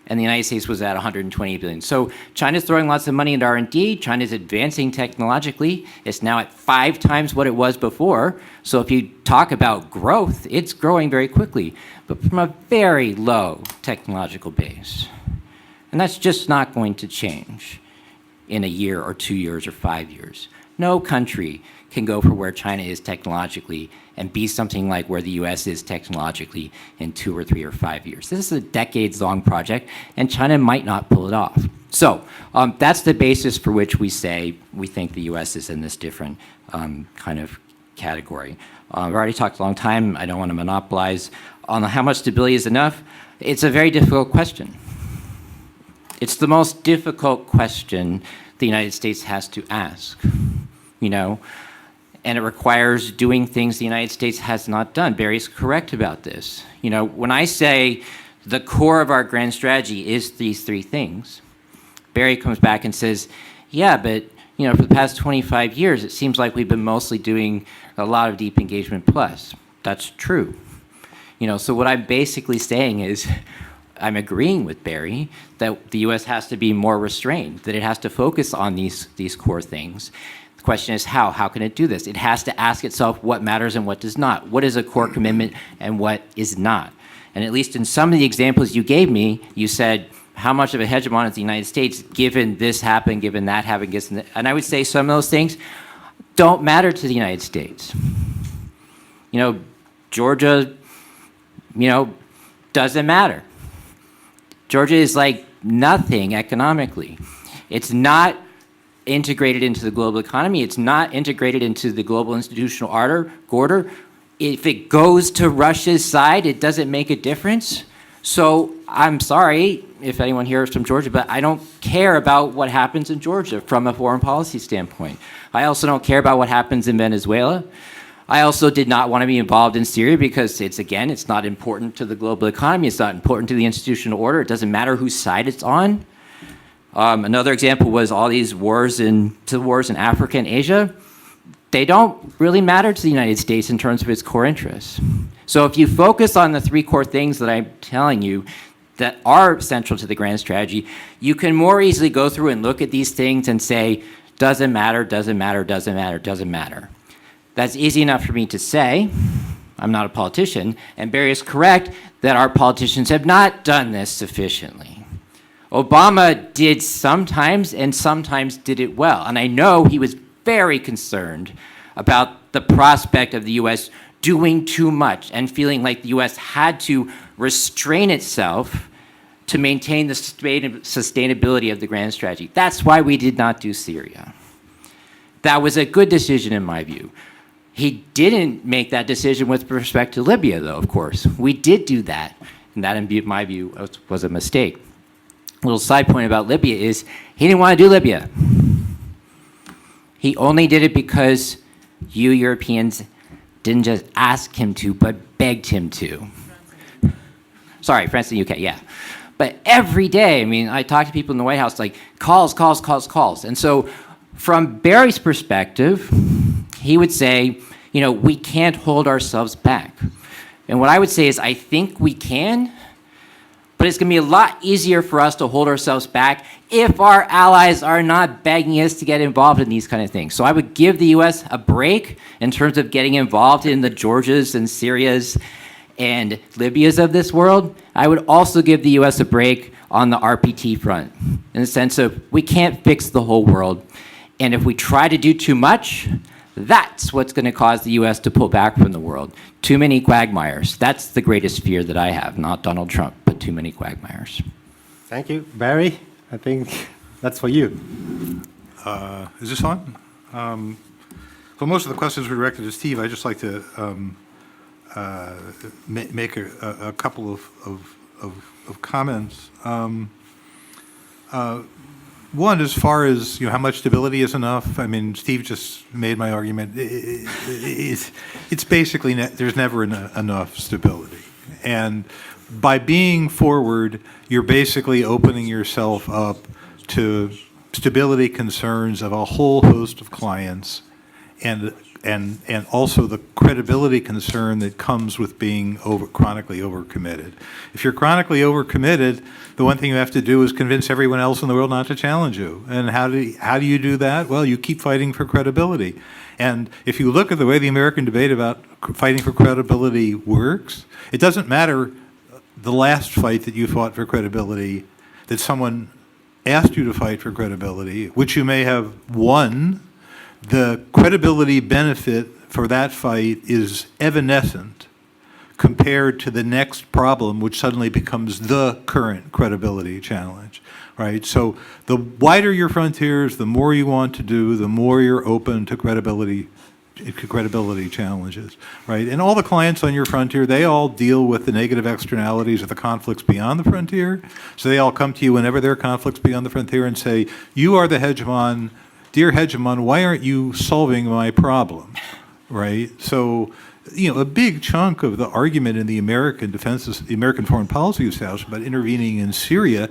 and the United States was at $128 billion. So China's throwing lots of money into R&D. China's advancing technologically. It's now at 5 times what it was before. So if you talk about growth, it's growing very quickly, but from a very low technological base. And that's just not going to change in a year or 2 years or 5 years. No country can go for where China is technologically and be something like where the US is technologically in 2 or 3 or 5 years. This is a decades-long project, and China might not pull it off. So that's the basis for which we say we think the US is in this different kind of category. I've already talked a long time. I don't want to monopolize on how much stability is enough. It's a very difficult question. It's the most difficult question the United States has to ask, you know, and it requires doing things the United States has not done. Barry's correct about this. You know, when I say the core of our grand strategy is these 3 things, Barry comes back and says, yeah, but, you know, for the past 25 years, it seems like we've been mostly doing a lot of deep engagement plus. That's true. You know, so what I'm basically saying is, I'm agreeing with Barry that the U.S. has to be more restrained, that it has to focus on these core things. The question is how? How can it do this? It has to ask itself what matters and what does not. What is a core commitment and what is not? And at least in some of the examples you gave me, you said, how much of a hegemon is the United States given this happened, given that happened, and I would say some of those things don't matter to the United States. You know, Georgia, you know, doesn't matter. Georgia is like nothing economically. It's not integrated into the global economy. It's not integrated into the global institutional order. If it goes to Russia's side, it doesn't make a difference. So I'm sorry if anyone here is from Georgia, but I don't care about what happens in Georgia from a foreign policy standpoint. I also don't care about what happens in Venezuela. I also did not want to be involved in Syria because it's not important to the global economy. It's not important to the institutional order. It doesn't matter whose side it's on. Another example was all these civil wars in Africa and Asia. They don't really matter to the United States in terms of its core interests. So if you focus on the three core things that I'm telling you that are central to the grand strategy, you can more easily go through and look at these things and say, doesn't matter, doesn't matter, doesn't matter, doesn't matter. That's easy enough for me to say. I'm not a politician, and Barry is correct that our politicians have not done this sufficiently. Obama did sometimes, and sometimes did it well. And I know he was very concerned about the prospect of the U.S. doing too much and feeling like the U.S. had to restrain itself to maintain the sustainability of the grand strategy. That's why we did not do Syria. That was a good decision in my view. He didn't make that decision with respect to Libya, though, of course. We did do that, and that, in my view, was a mistake. A little side point about Libya is he didn't want to do Libya. He only did it because you Europeans didn't just ask him to, but begged him to. Sorry, France and the UK, yeah. But every day, I mean, I talk to people in the White House, like, calls. And so from Barry's perspective, he would say, you know, we can't hold ourselves back. And what I would say is, I think we can, but it's going to be a lot easier for us to hold ourselves back if our allies are not begging us to get involved in these kind of things. So I would give the U.S. a break in terms of getting involved in the Georgias and Syrias and Libyas of this world. I would also give the U.S. a break on the RPT front, in the sense of we can't fix the whole world. And if we try to do too much, that's what's going to cause the U.S. to pull back from the world. Too many quagmires. That's the greatest fear that I have, not Donald Trump, but too many quagmires. Thank you. Barry, I think that's for you. Is this on? Well, most of the questions were directed to Steve. I'd just like to make a couple of comments. One, as far as how much stability is enough, I mean, Steve just made my argument. It's basically there's never enough stability, and by being forward, you're basically opening yourself up to stability concerns of a whole host of clients, and also the credibility concern that comes with being chronically overcommitted. If you're chronically overcommitted, the one thing you have to do is convince everyone else in the world not to challenge you. And how do you do that? Well, you keep fighting for credibility. And if you look at the way the American debate about fighting for credibility works, it doesn't matter the last fight that you fought for credibility, that someone asked you to fight for credibility, which you may have won. The credibility benefit for that fight is evanescent compared to the next problem, which suddenly becomes the current credibility challenge, right? So the wider your frontiers, the more you want to do, the more you're open to credibility challenges, right? And all the clients on your frontier, they all deal with the negative externalities of the conflicts beyond the frontier. So they all come to you whenever there are conflicts beyond the frontier and say, you are the hegemon. Dear hegemon, why aren't you solving my problem, right? So, a big chunk of the argument in the American foreign policy establishment about intervening in Syria,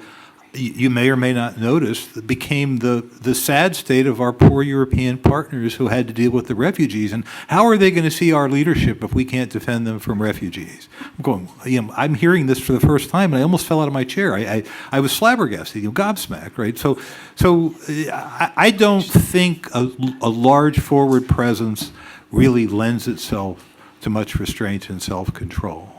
you may or may not notice, became the sad state of our poor European partners who had to deal with the refugees. And how are they going to see our leadership if we can't defend them from refugees? I'm hearing this for the first time, and I almost fell out of my chair. I was flabbergasted, gobsmacked, right? So I don't think a large forward presence really lends itself to much restraint and self-control.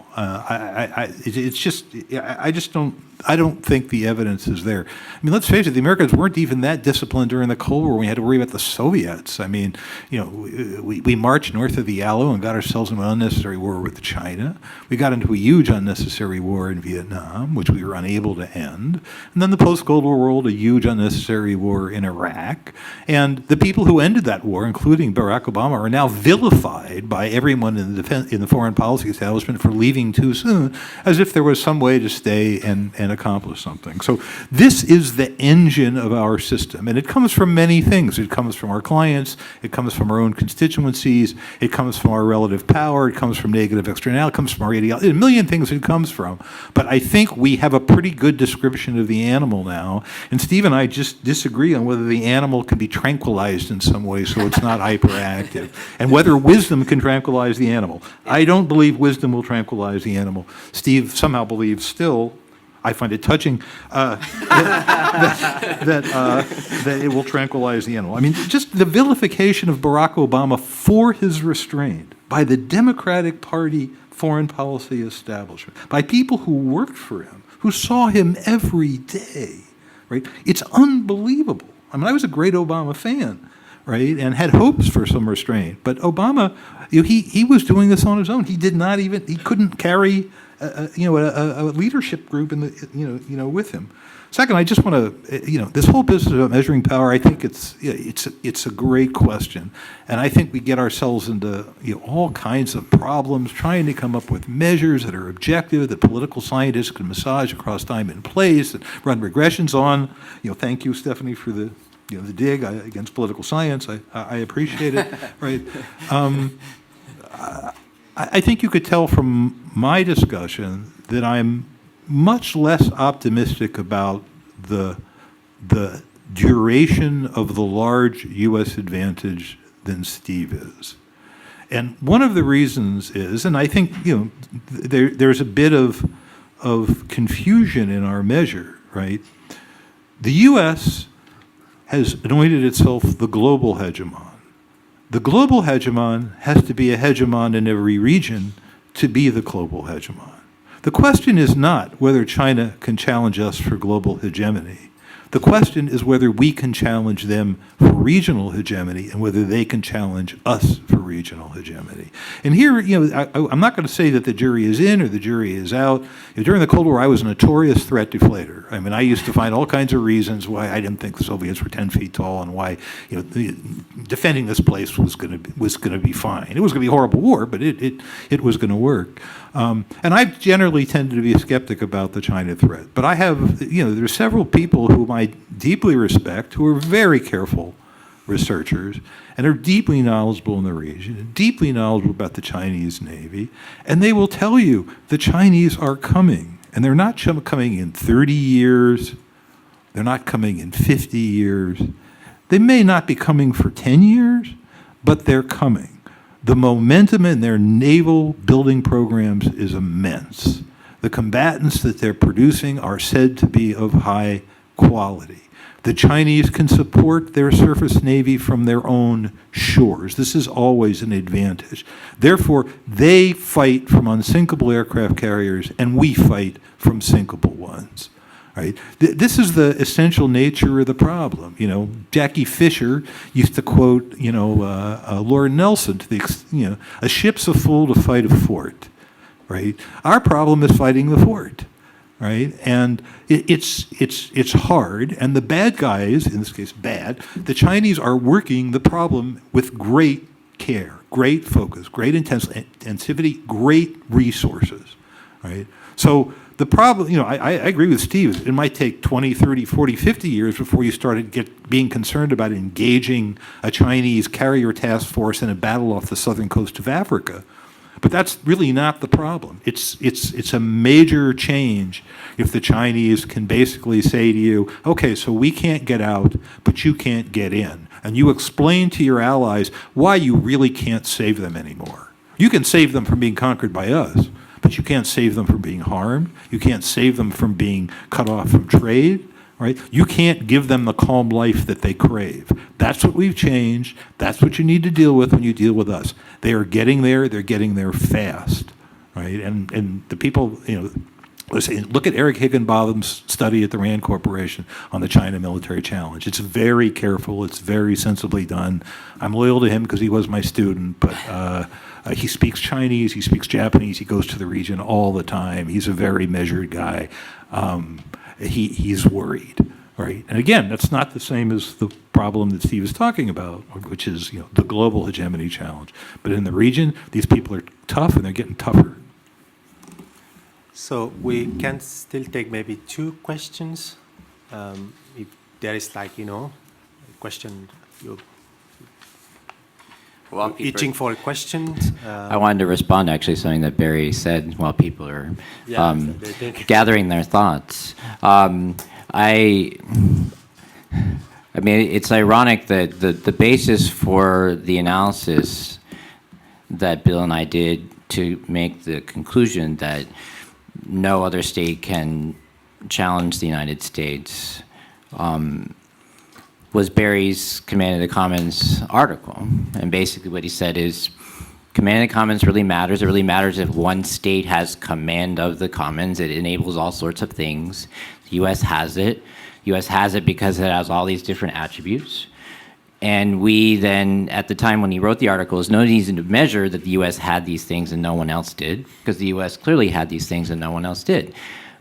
I don't think the evidence is there. I mean, let's face it, the Americans weren't even that disciplined during the Cold War when we had to worry about the Soviets. I mean, we marched north of the Yalu and got ourselves into an unnecessary war with China. We got into a huge unnecessary war in Vietnam, which we were unable to end. And then the post-Cold War world, a huge unnecessary war in Iraq. And the people who ended that war, including Barack Obama, are now vilified by everyone in the foreign policy establishment for leaving too soon, as if there was some way to stay and accomplish something. So this is the engine of our system, and it comes from many things. It comes from our clients, it comes from our own constituencies, it comes from our relative power, it comes from negative externality, it comes from our ideology, a million things it comes from. But I think we have a pretty good description of the animal now, and Steve and I just disagree on whether the animal can be tranquilized in some way so it's not hyperactive, and whether wisdom can tranquilize the animal. I don't believe wisdom will tranquilize the animal. Steve somehow believes still, I find it touching, that it will tranquilize the animal. I mean, just the vilification of Barack Obama for his restraint by the Democratic Party foreign policy establishment, by people who worked for him, who saw him every day, right? It's unbelievable. I mean, I was a great Obama fan, right, and had hopes for some restraint. But Obama, he was doing this on his own. He couldn't carry a leadership group in the with him. Second, I just want to this whole business about measuring power. I think it's a great question, and I think we get ourselves into all kinds of problems trying to come up with measures that are objective, that political scientists can massage across time and place, and run regressions on. Thank you, Stephanie, for the the dig against political science. I appreciate it. Right. I think you could tell from my discussion that I'm much less optimistic about the duration of the large U.S. advantage than Steve is. And one of the reasons is, and I think there's a bit of confusion in our measure, right? The U.S. has anointed itself the global hegemon. The global hegemon has to be a hegemon in every region to be the global hegemon. The question is not whether China can challenge us for global hegemony. The question is whether we can challenge them for regional hegemony and whether they can challenge us for regional hegemony. And here, I'm not going to say that the jury is in or the jury is out. During the Cold War, I was a notorious threat deflator. I mean, I used to find all kinds of reasons why I didn't think the Soviets were 10 feet tall and why defending this place was going to be fine. It was going to be a horrible war, but it was going to work. And I generally tended to be a skeptic about the China threat. But I have, there's several people whom I deeply respect who are very careful researchers and are deeply knowledgeable in the region, deeply knowledgeable about the Chinese Navy, and they will tell you the Chinese are coming. And they're not coming in 30 years. They're not coming in 50 years. They may not be coming for 10 years, but they're coming. The momentum in their naval building programs is immense. The combatants that they're producing are said to be of high quality. The Chinese can support their surface navy from their own shores. This is always an advantage. Therefore, they fight from unsinkable aircraft carriers, and we fight from sinkable ones. Right? This is the essential nature of the problem. Jackie Fisher used to quote, Lord Nelson to the, a ship's a fool to fight a fort. Right? Our problem is fighting the fort. Right, and it's hard, and the bad guys, in this case bad, the Chinese are working the problem with great care, great focus, great intensity, great resources, right? So the problem, I agree with Steve, it might take 20, 30, 40, 50 years before you started being concerned about engaging a Chinese carrier task force in a battle off the southern coast of Africa. But that's really not the problem. It's a major change if the Chinese can basically say to you, okay, so we can't get out, but you can't get in. And you explain to your allies why you really can't save them anymore. You can save them from being conquered by us, but you can't save them from being harmed. You can't save them from being cut off from trade. Right? You can't give them the calm life that they crave. That's what we've changed. That's what you need to deal with when you deal with us. They are getting there. They're getting there fast. right? And the people, listen, look at Eric Higginbotham's study at the Rand Corporation on the China military challenge. It's very careful. It's very sensibly done. I'm loyal to him because he was my student, but he speaks Chinese, he speaks Japanese, he goes to the region all the time. He's a very measured guy. He's worried, right? And again, that's not the same as the problem that Steve is talking about, which is the global hegemony challenge. But in the region, these people are tough and they're getting tougher. So we can still take maybe 2 questions. If there is a question, you're itching for a question. I wanted to respond to actually something that Barry said while people are gathering their thoughts. I mean, it's ironic that the basis for the analysis that Bill and I did to make the conclusion that no other state can challenge the United States was Barry's Command of the Commons article. And basically what he said is, Command of the Commons really matters. It really matters if one state has command of the commons. It enables all sorts of things. The U.S. has it. The U.S. has it because it has all these different attributes. And we then, at the time when he wrote the article, there's no reason to measure that the U.S. had these things and no one else did, because the U.S. clearly had these things and no one else did.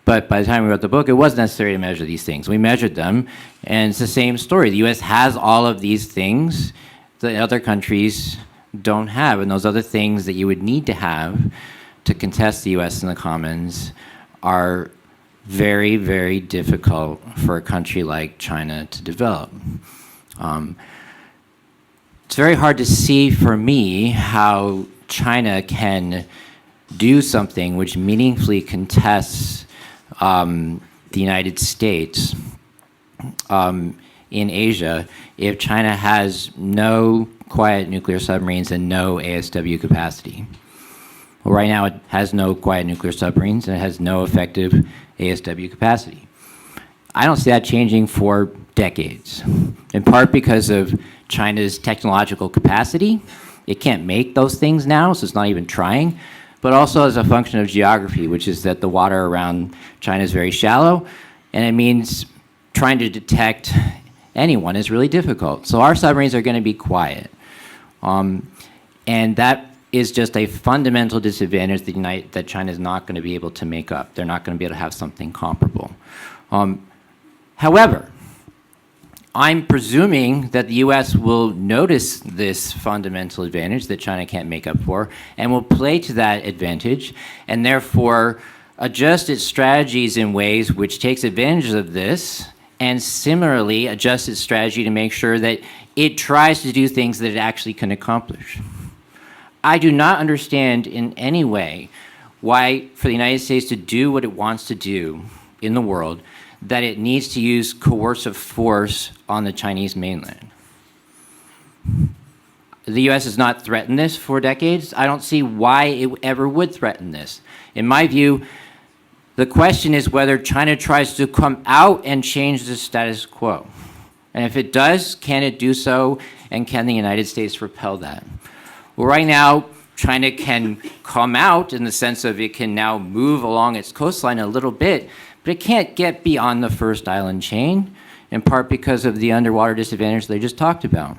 But by the time we wrote the book, it wasn't necessary to measure these things. We measured them, and it's the same story. The U.S. has all of these things that other countries don't have, and those other things that you would need to have to contest the U.S. in the commons are very, very difficult for a country like China to develop. It's very hard to see for me how China can do something which meaningfully contests the United States in Asia if China has no quiet nuclear submarines and no ASW capacity. Well, right now it has no quiet nuclear submarines and it has no effective ASW capacity. I don't see that changing for decades, in part because of China's technological capacity. It can't make those things now, so it's not even trying, but also as a function of geography, which is that the water around China is very shallow, and it means trying to detect anyone is really difficult. So our submarines are going to be quiet. And that is just a fundamental disadvantage that China is not going to be able to make up. They're not going to be able to have something comparable. However, I'm presuming that the U.S. will notice this fundamental advantage that China can't make up for and will play to that advantage and therefore adjust its strategies in ways which takes advantage of this and similarly adjust its strategy to make sure that it tries to do things that it actually can accomplish. I do not understand in any way why for the United States to do what it wants to do in the world that it needs to use coercive force on the Chinese mainland. The U.S. has not threatened this for decades. I don't see why it ever would threaten this. In my view, the question is whether China tries to come out and change the status quo. And if it does, can it do so, and can the United States repel that? Well, right now, China can come out in the sense of it can now move along its coastline a little bit, but it can't get beyond the first island chain, in part because of the underwater disadvantage they just talked about.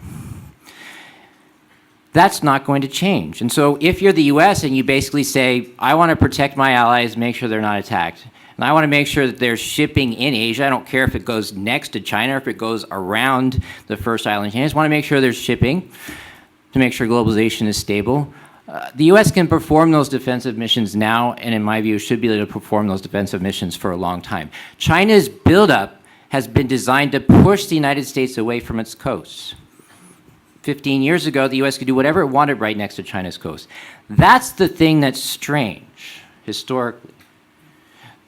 That's not going to change. And so if you're the U.S. and you basically say, I want to protect my allies, make sure they're not attacked, and I want to make sure that there's shipping in Asia, I don't care if it goes next to China or if it goes around the first island chain, I just want to make sure there's shipping to make sure globalization is stable. The U.S. can perform those defensive missions now, and in my view, should be able to perform those defensive missions for a long time. China's buildup has been designed to push the United States away from its coasts. 15 years ago, the U.S. could do whatever it wanted right next to China's coast. That's the thing that's strange, historically.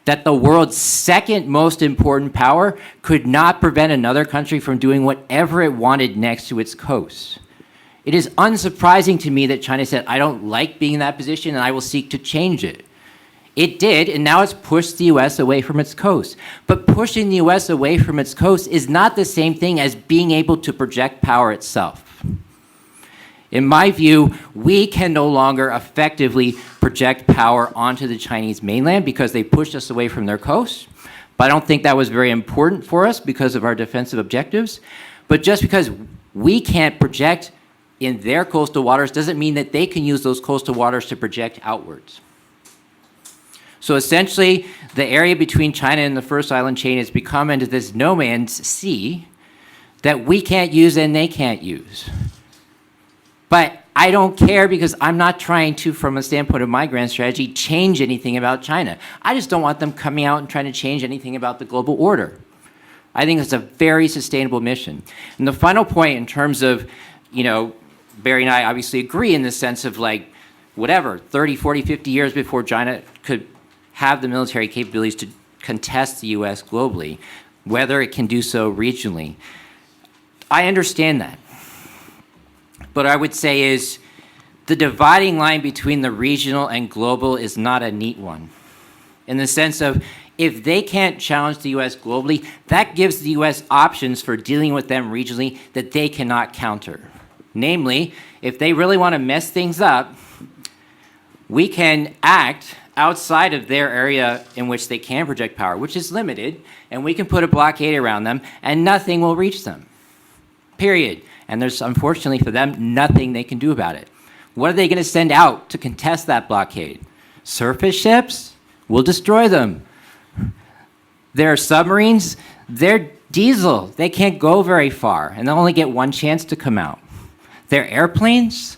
That the world's second most important power could not prevent another country from doing whatever it wanted next to its coast. It is unsurprising to me that China said, I don't like being in that position and I will seek to change it. It did, and now it's pushed the U.S. away from its coast. But pushing the U.S. away from its coast is not the same thing as being able to project power itself. In my view, we can no longer effectively project power onto the Chinese mainland because they pushed us away from their coast. But I don't think that was very important for us because of our defensive objectives. But just because we can't project in their coastal waters doesn't mean that they can use those coastal waters to project outwards. So essentially, the area between China and the first island chain has become into this no man's sea that we can't use and they can't use. But I don't care because I'm not trying to, from a standpoint of my grand strategy, change anything about China. I just don't want them coming out and trying to change anything about the global order. I think it's a very sustainable mission. And the final point in terms of, you know, Barry and I obviously agree in the sense of like, whatever, 30, 40, 50 years before China could have the military capabilities to contest the US globally, whether it can do so regionally. I understand that. What I would say is the dividing line between the regional and global is not a neat one. In the sense of, if they can't challenge the US globally, that gives the US options for dealing with them regionally that they cannot counter. Namely, if they really want to mess things up, we can act outside of their area in which they can project power, which is limited, and we can put a blockade around them, and nothing will reach them. Period. And there's, unfortunately for them, nothing they can do about it. What are they going to send out to contest that blockade? Surface ships? We'll destroy them. Their submarines? They're diesel. They can't go very far, and they'll only get one chance to come out. Their airplanes?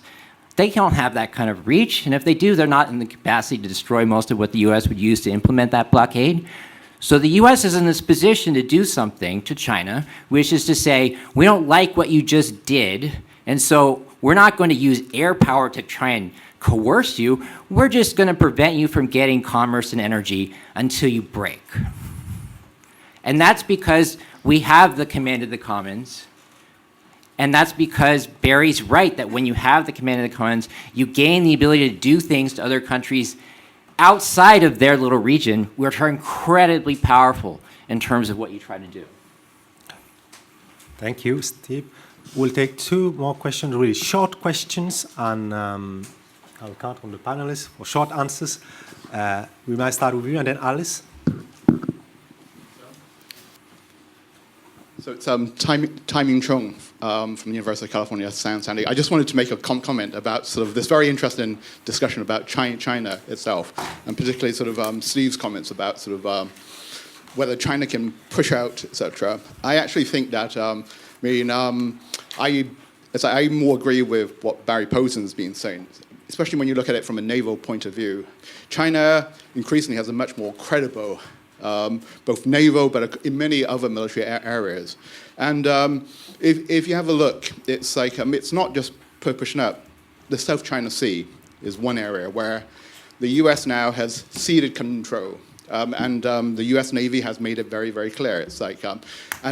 They don't have that kind of reach, and if they do, they're not in the capacity to destroy most of what the US would use to implement that blockade. So the US is in this position to do something to China, which is to say, we don't like what you just did, and so we're not going to use air power to try and coerce you. We're just going to prevent you from getting commerce and energy until you break. And that's because we have the command of the commons, and that's because Barry's right that when you have the command of the commons, you gain the ability to do things to other countries outside of their little region, which are incredibly powerful in terms of what you try to do. Thank you, Steve. We'll take two more questions, really short questions, and I'll count on the panelists for short answers. We might start with you, and then Alice. So it's Taiming Chung from the University of California, San Diego. I just wanted to make a comment about sort of this very interesting discussion about China itself, and particularly sort of Steve's comments about sort of whether China can push out, etc. I actually think that, I more agree with what Barry Posen's been saying, especially when you look at it from a naval point of view. China increasingly has a much more credible both naval, but in many other military areas. And if you have a look, it's like, it's not just pushing up. The South China Sea is one area where the US now has ceded control. And the US Navy has made it very, very clear. It's like, and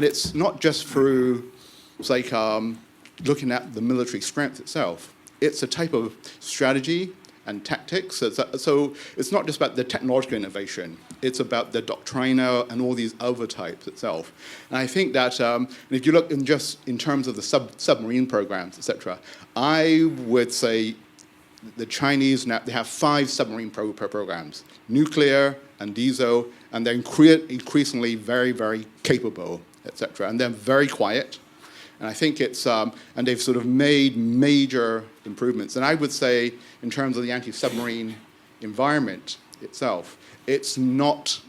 it's not just through, it's like looking at the military strength itself. It's a type of strategy and tactics. So it's not just about the technological innovation. It's about the doctrinal and all these other types itself. And I think that if you look in terms of the submarine programs, etc., I would say the Chinese now, they have 5 submarine programs, nuclear and diesel, and they're increasingly very, very capable, etc. And they're very quiet. And I think it's, and they've sort of made major improvements. And I would say, in terms of the anti-submarine environment itself, it's not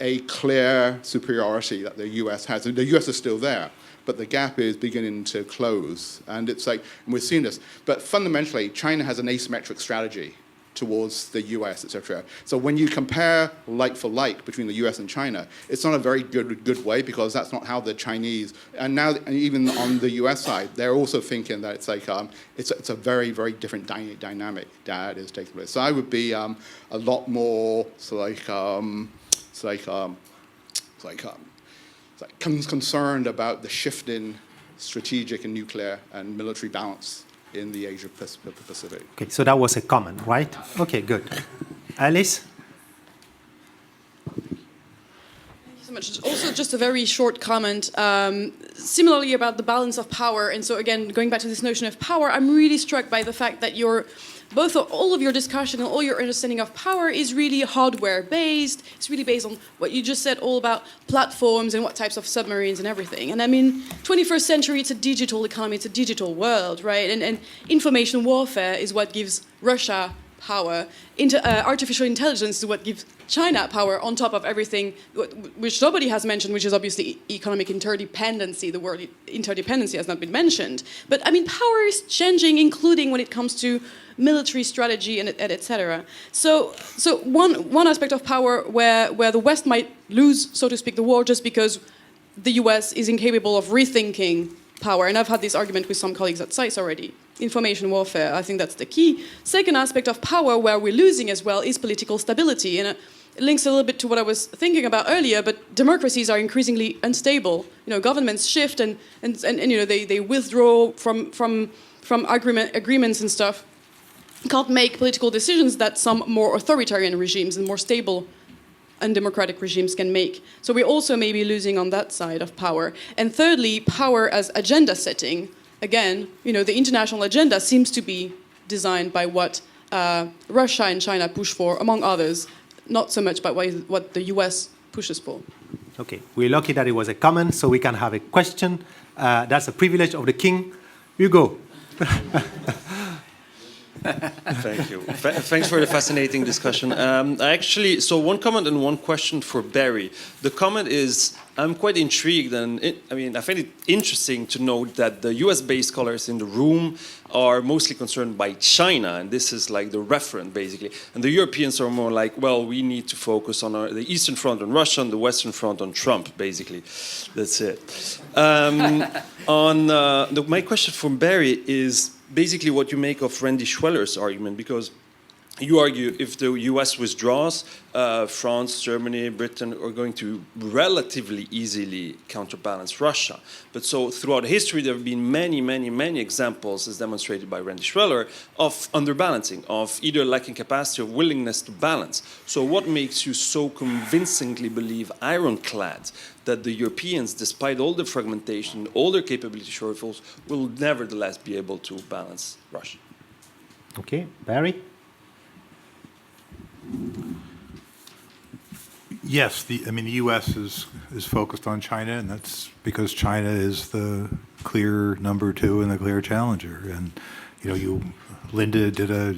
a clear superiority that the US has. The US is still there, but the gap is beginning to close. And it's like, and we're seeing this. But fundamentally, China has an asymmetric strategy towards the US, etc. So when you compare like for like between the US and China, it's not a very good way, because that's not how the Chinese, and now even on the US side, they're also thinking that it's like it's a very, very different dynamic that is taking place. So I would be a lot more concerned about the shifting strategic and nuclear and military balance in the Asia Pacific. Okay, so that was a comment, right? Okay, good. Alice? So much. Also, just a very short comment. Similarly about the balance of power, and so again, going back to this notion of power, I'm really struck by the fact that all of your discussion and all your understanding of power is really hardware based. It's really based on what you just said, all about platforms and what types of submarines and everything. And I mean, 21st century, it's a digital economy, it's a digital world, right? And information warfare is what gives Russia power. Artificial intelligence is what gives China power on top of everything, which nobody has mentioned, which is obviously economic interdependency. The word interdependency has not been mentioned. But I mean, power is changing, including when it comes to military strategy and et cetera. So one aspect of power where the West might lose, so to speak, the war just because the US is incapable of rethinking power. And I've had this argument with some colleagues at CEISS already. Information warfare, I think that's the key. Second aspect of power where we're losing as well is political stability. And it links a little bit to what I was thinking about earlier, but democracies are increasingly unstable. You know, governments shift and you know, they withdraw from agreements and stuff. Can't make political decisions that some more authoritarian regimes and more stable undemocratic regimes can make. So we're also maybe losing on that side of power. And thirdly, power as agenda setting. Again, you know, the international agenda seems to be designed by what Russia and China push for, among others, not so much by what the US pushes for. Okay, we're lucky that it was a comment, so we can have a question. That's a privilege of the king. Hugo. Thank you. Thanks for the fascinating discussion. So one comment and one question for Barry. The comment is, I'm quite intrigued, and I find it interesting to note that the US-based scholars in the room are mostly concerned by China, and this is like the referent, basically. And the Europeans are more like, well, we need to focus on the Eastern Front on Russia and the Western Front on Trump, basically. That's it. My question for Barry is basically what you make of Randy Schweller's argument, because you argue if the US withdraws, France, Germany, Britain are going to relatively easily counterbalance Russia. But so throughout history, there have been many, many, many examples, as demonstrated by Randy Schweller, of underbalancing, of either lacking capacity or willingness to balance. So what makes you so convincingly believe, ironclad, that the Europeans, despite all the fragmentation, all their capability shortfalls, will nevertheless be able to balance Russia? Okay, Barry? Yes, the U.S. is focused on China, and that's because China is the clear number two and the clear challenger. And Linda did a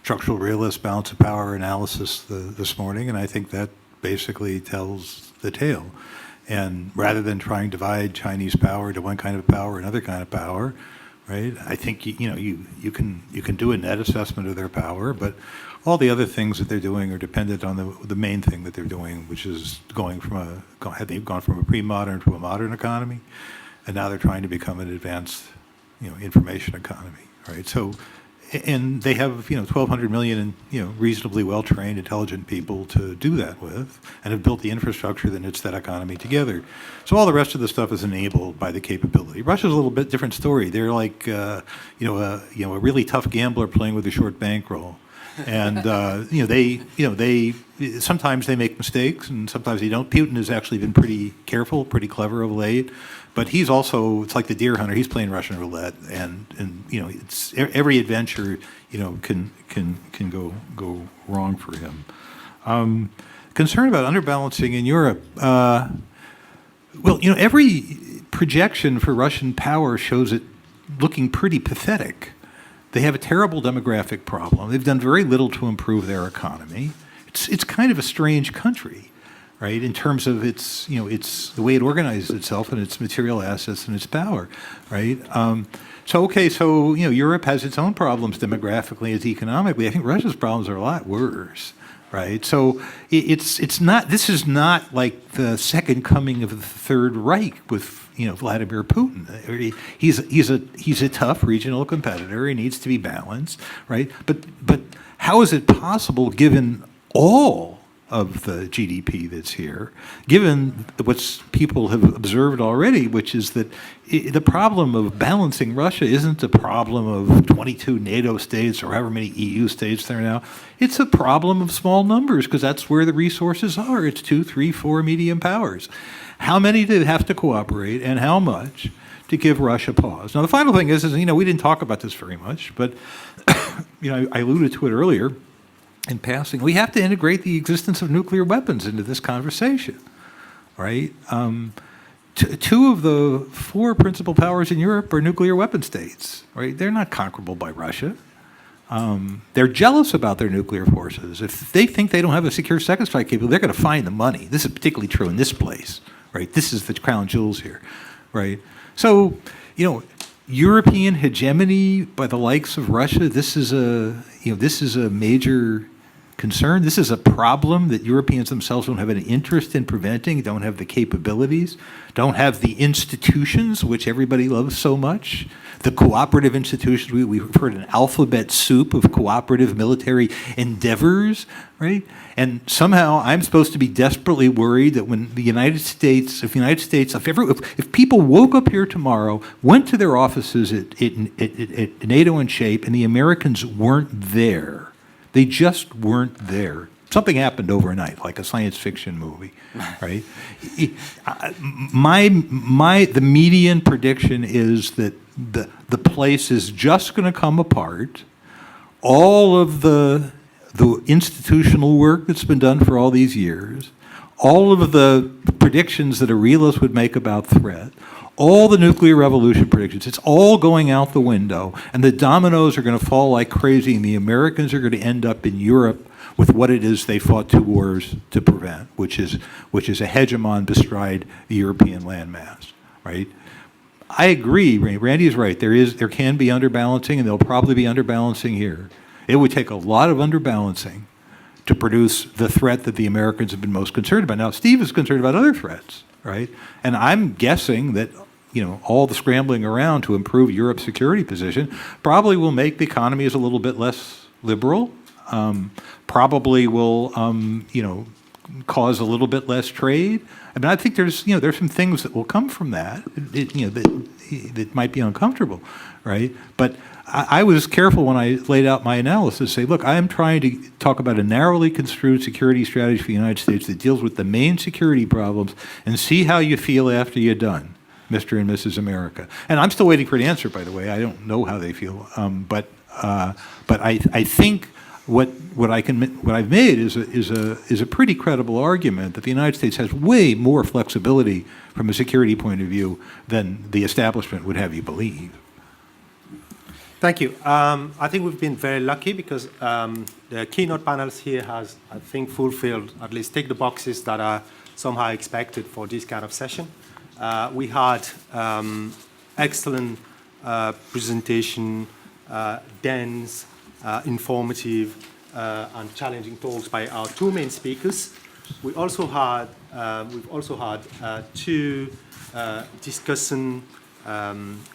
structural realist balance of power analysis this morning, and I think that basically tells the tale. And rather than trying to divide Chinese power to one kind of power and another kind of power, right? I think you can do a net assessment of their power, but all the other things that they're doing are dependent on the main thing that they're doing, which is they've gone from a pre-modern to a modern economy, and now they're trying to become an advanced, information economy, right? So, and they have 1,200 million reasonably well-trained, intelligent people to do that with, and have built the infrastructure that knits that economy together. So all the rest of the stuff is enabled by the capability. Russia's a little bit different story. They're like a really tough gambler playing with a short bankroll, and they sometimes they make mistakes and sometimes they don't. Putin has actually been pretty careful, pretty clever of late. But he's also, it's like the deer hunter. He's playing Russian roulette, and it's every adventure, can go wrong for him. Concern about underbalancing in Europe. Every projection for Russian power shows it looking pretty pathetic. They have a terrible demographic problem. They've done very little to improve their economy. It's kind of a strange country, right, in terms of its the way it organizes itself and its material assets and its power, right? So Europe has its own problems demographically as economically. I think Russia's problems are a lot worse, right? So it's not. This is not like the second coming of the Third Reich with Vladimir Putin. He's a tough regional competitor. He needs to be balanced, right? But how is it possible, given all of the GDP that's here, given what people have observed already, which is that the problem of balancing Russia isn't a problem of 22 NATO states or however many EU states there are now. It's a problem of small numbers because that's where the resources are. It's 2, 3, 4 medium powers. How many do have to cooperate and how much to give Russia pause? Now, the final thing is we didn't talk about this very much, but I alluded to it earlier in passing. We have to integrate the existence of nuclear weapons into this conversation, right? Two of the 4 principal powers in Europe are nuclear weapon states, right? They're not conquerable by Russia. They're jealous about their nuclear forces. If they think they don't have a secure second strike capability, they're going to find the money. This is particularly true in this place, right? This is the crown jewels here, right? So, European hegemony by the likes of Russia, this is a major concern. This is a problem that Europeans themselves don't have an interest in preventing, don't have the capabilities, don't have the institutions, which everybody loves so much. The cooperative institutions, we've heard an alphabet soup of cooperative military endeavors, right? And somehow I'm supposed to be desperately worried that when the United States, if people woke up here tomorrow, went to their offices at NATO and SHAPE, and the Americans weren't there, they just weren't there. Something happened overnight, like a science fiction movie, right? The median prediction is that the place is just going to come apart. All of the institutional work that's been done for all these years, all of the predictions that a realist would make about threat, all the nuclear revolution predictions, it's all going out the window, and the dominoes are going to fall like crazy, and the Americans are going to end up in Europe with what it is they fought 2 wars to prevent, which is a hegemon bestride the European landmass, right? I agree, Randy is right. There can be underbalancing, and there'll probably be underbalancing here. It would take a lot of underbalancing to produce the threat that the Americans have been most concerned about. Now, Steve is concerned about other threats, right? And I'm guessing that all the scrambling around to improve Europe's security position probably will make the economies a little bit less liberal, probably will cause a little bit less trade. I mean, I think there's some things that will come from that, that might be uncomfortable, right? But I was careful when I laid out my analysis, say, look, I am trying to talk about a narrowly construed security strategy for the United States that deals with the main security problems and see how you feel after you're done, Mr. and Mrs. America. And I'm still waiting for an answer, by the way. I don't know how they feel, but I think what I've made is a pretty credible argument that the United States has way more flexibility from a security point of view than the establishment would have you believe. Thank you. I think we've been very lucky because the keynote panels here has, I think, fulfilled, at least tick the boxes that are somehow expected for this kind of session. We had excellent presentation, dense, informative, and challenging talks by our 2 main speakers. We've also had 2 discussions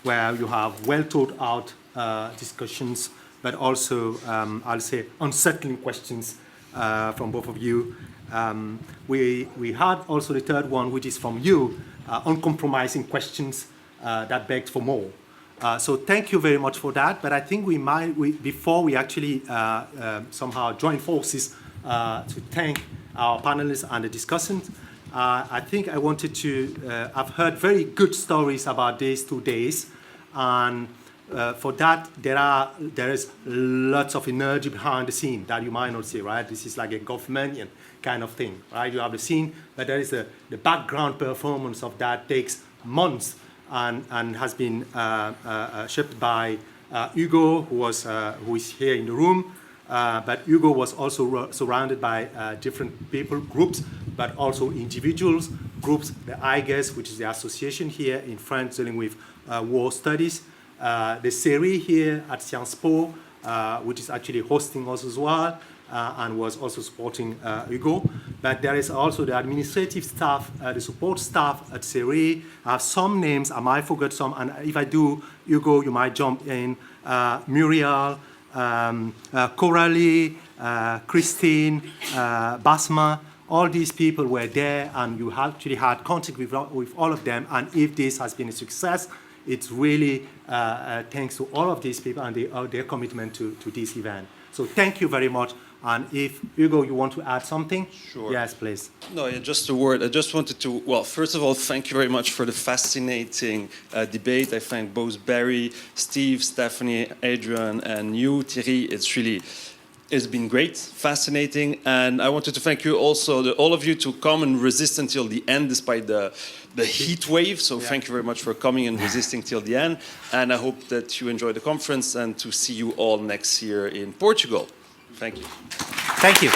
where you have well thought out discussions, but also, I'll say, unsettling questions from both of you. We had also the 3rd one, which is from you, uncompromising questions that begged for more. So thank you very much for that. But I think before we actually somehow join forces to thank our panelists and the discussants, I think I wanted to, I've heard very good stories about these 2 days. And for that, there is lots of energy behind the scene that you might not see, right? This is like a government kind of thing, right? You have the scene, but there is the background performance of that takes months and has been shaped by Hugo, who is here in the room. But Hugo was also surrounded by different people, groups, but also individuals, groups, the EISS, which is the association here in France dealing with war studies, the Po-CERI here at Sciences Po, which is actually hosting us as well, and was also supporting Hugo. But there is also the administrative staff, the support staff at Po-CERI. I have some names, I might forget some, and if I do, Hugo, you might jump in. Muriel, Coralie, Christine, Basma, all these people were there, and you actually had contact with all of them. And if this has been a success, it's really thanks to all of these people and their commitment to this event. So thank you very much. And if, Hugo, you want to add something? Sure. Yes, please. No, yeah, just a word. I just wanted to, well, first of all, thank you very much for the fascinating debate. I thank both Barry, Steve, Stephanie, Adrian, and you, Thierry. It's been great, fascinating. And I wanted to thank you also, all of you, to come and resist until the end despite the heat wave. So thank you very much for coming and resisting till the end. And I hope that you enjoy the conference and to see you all next year in Portugal. Thank you. Thank you.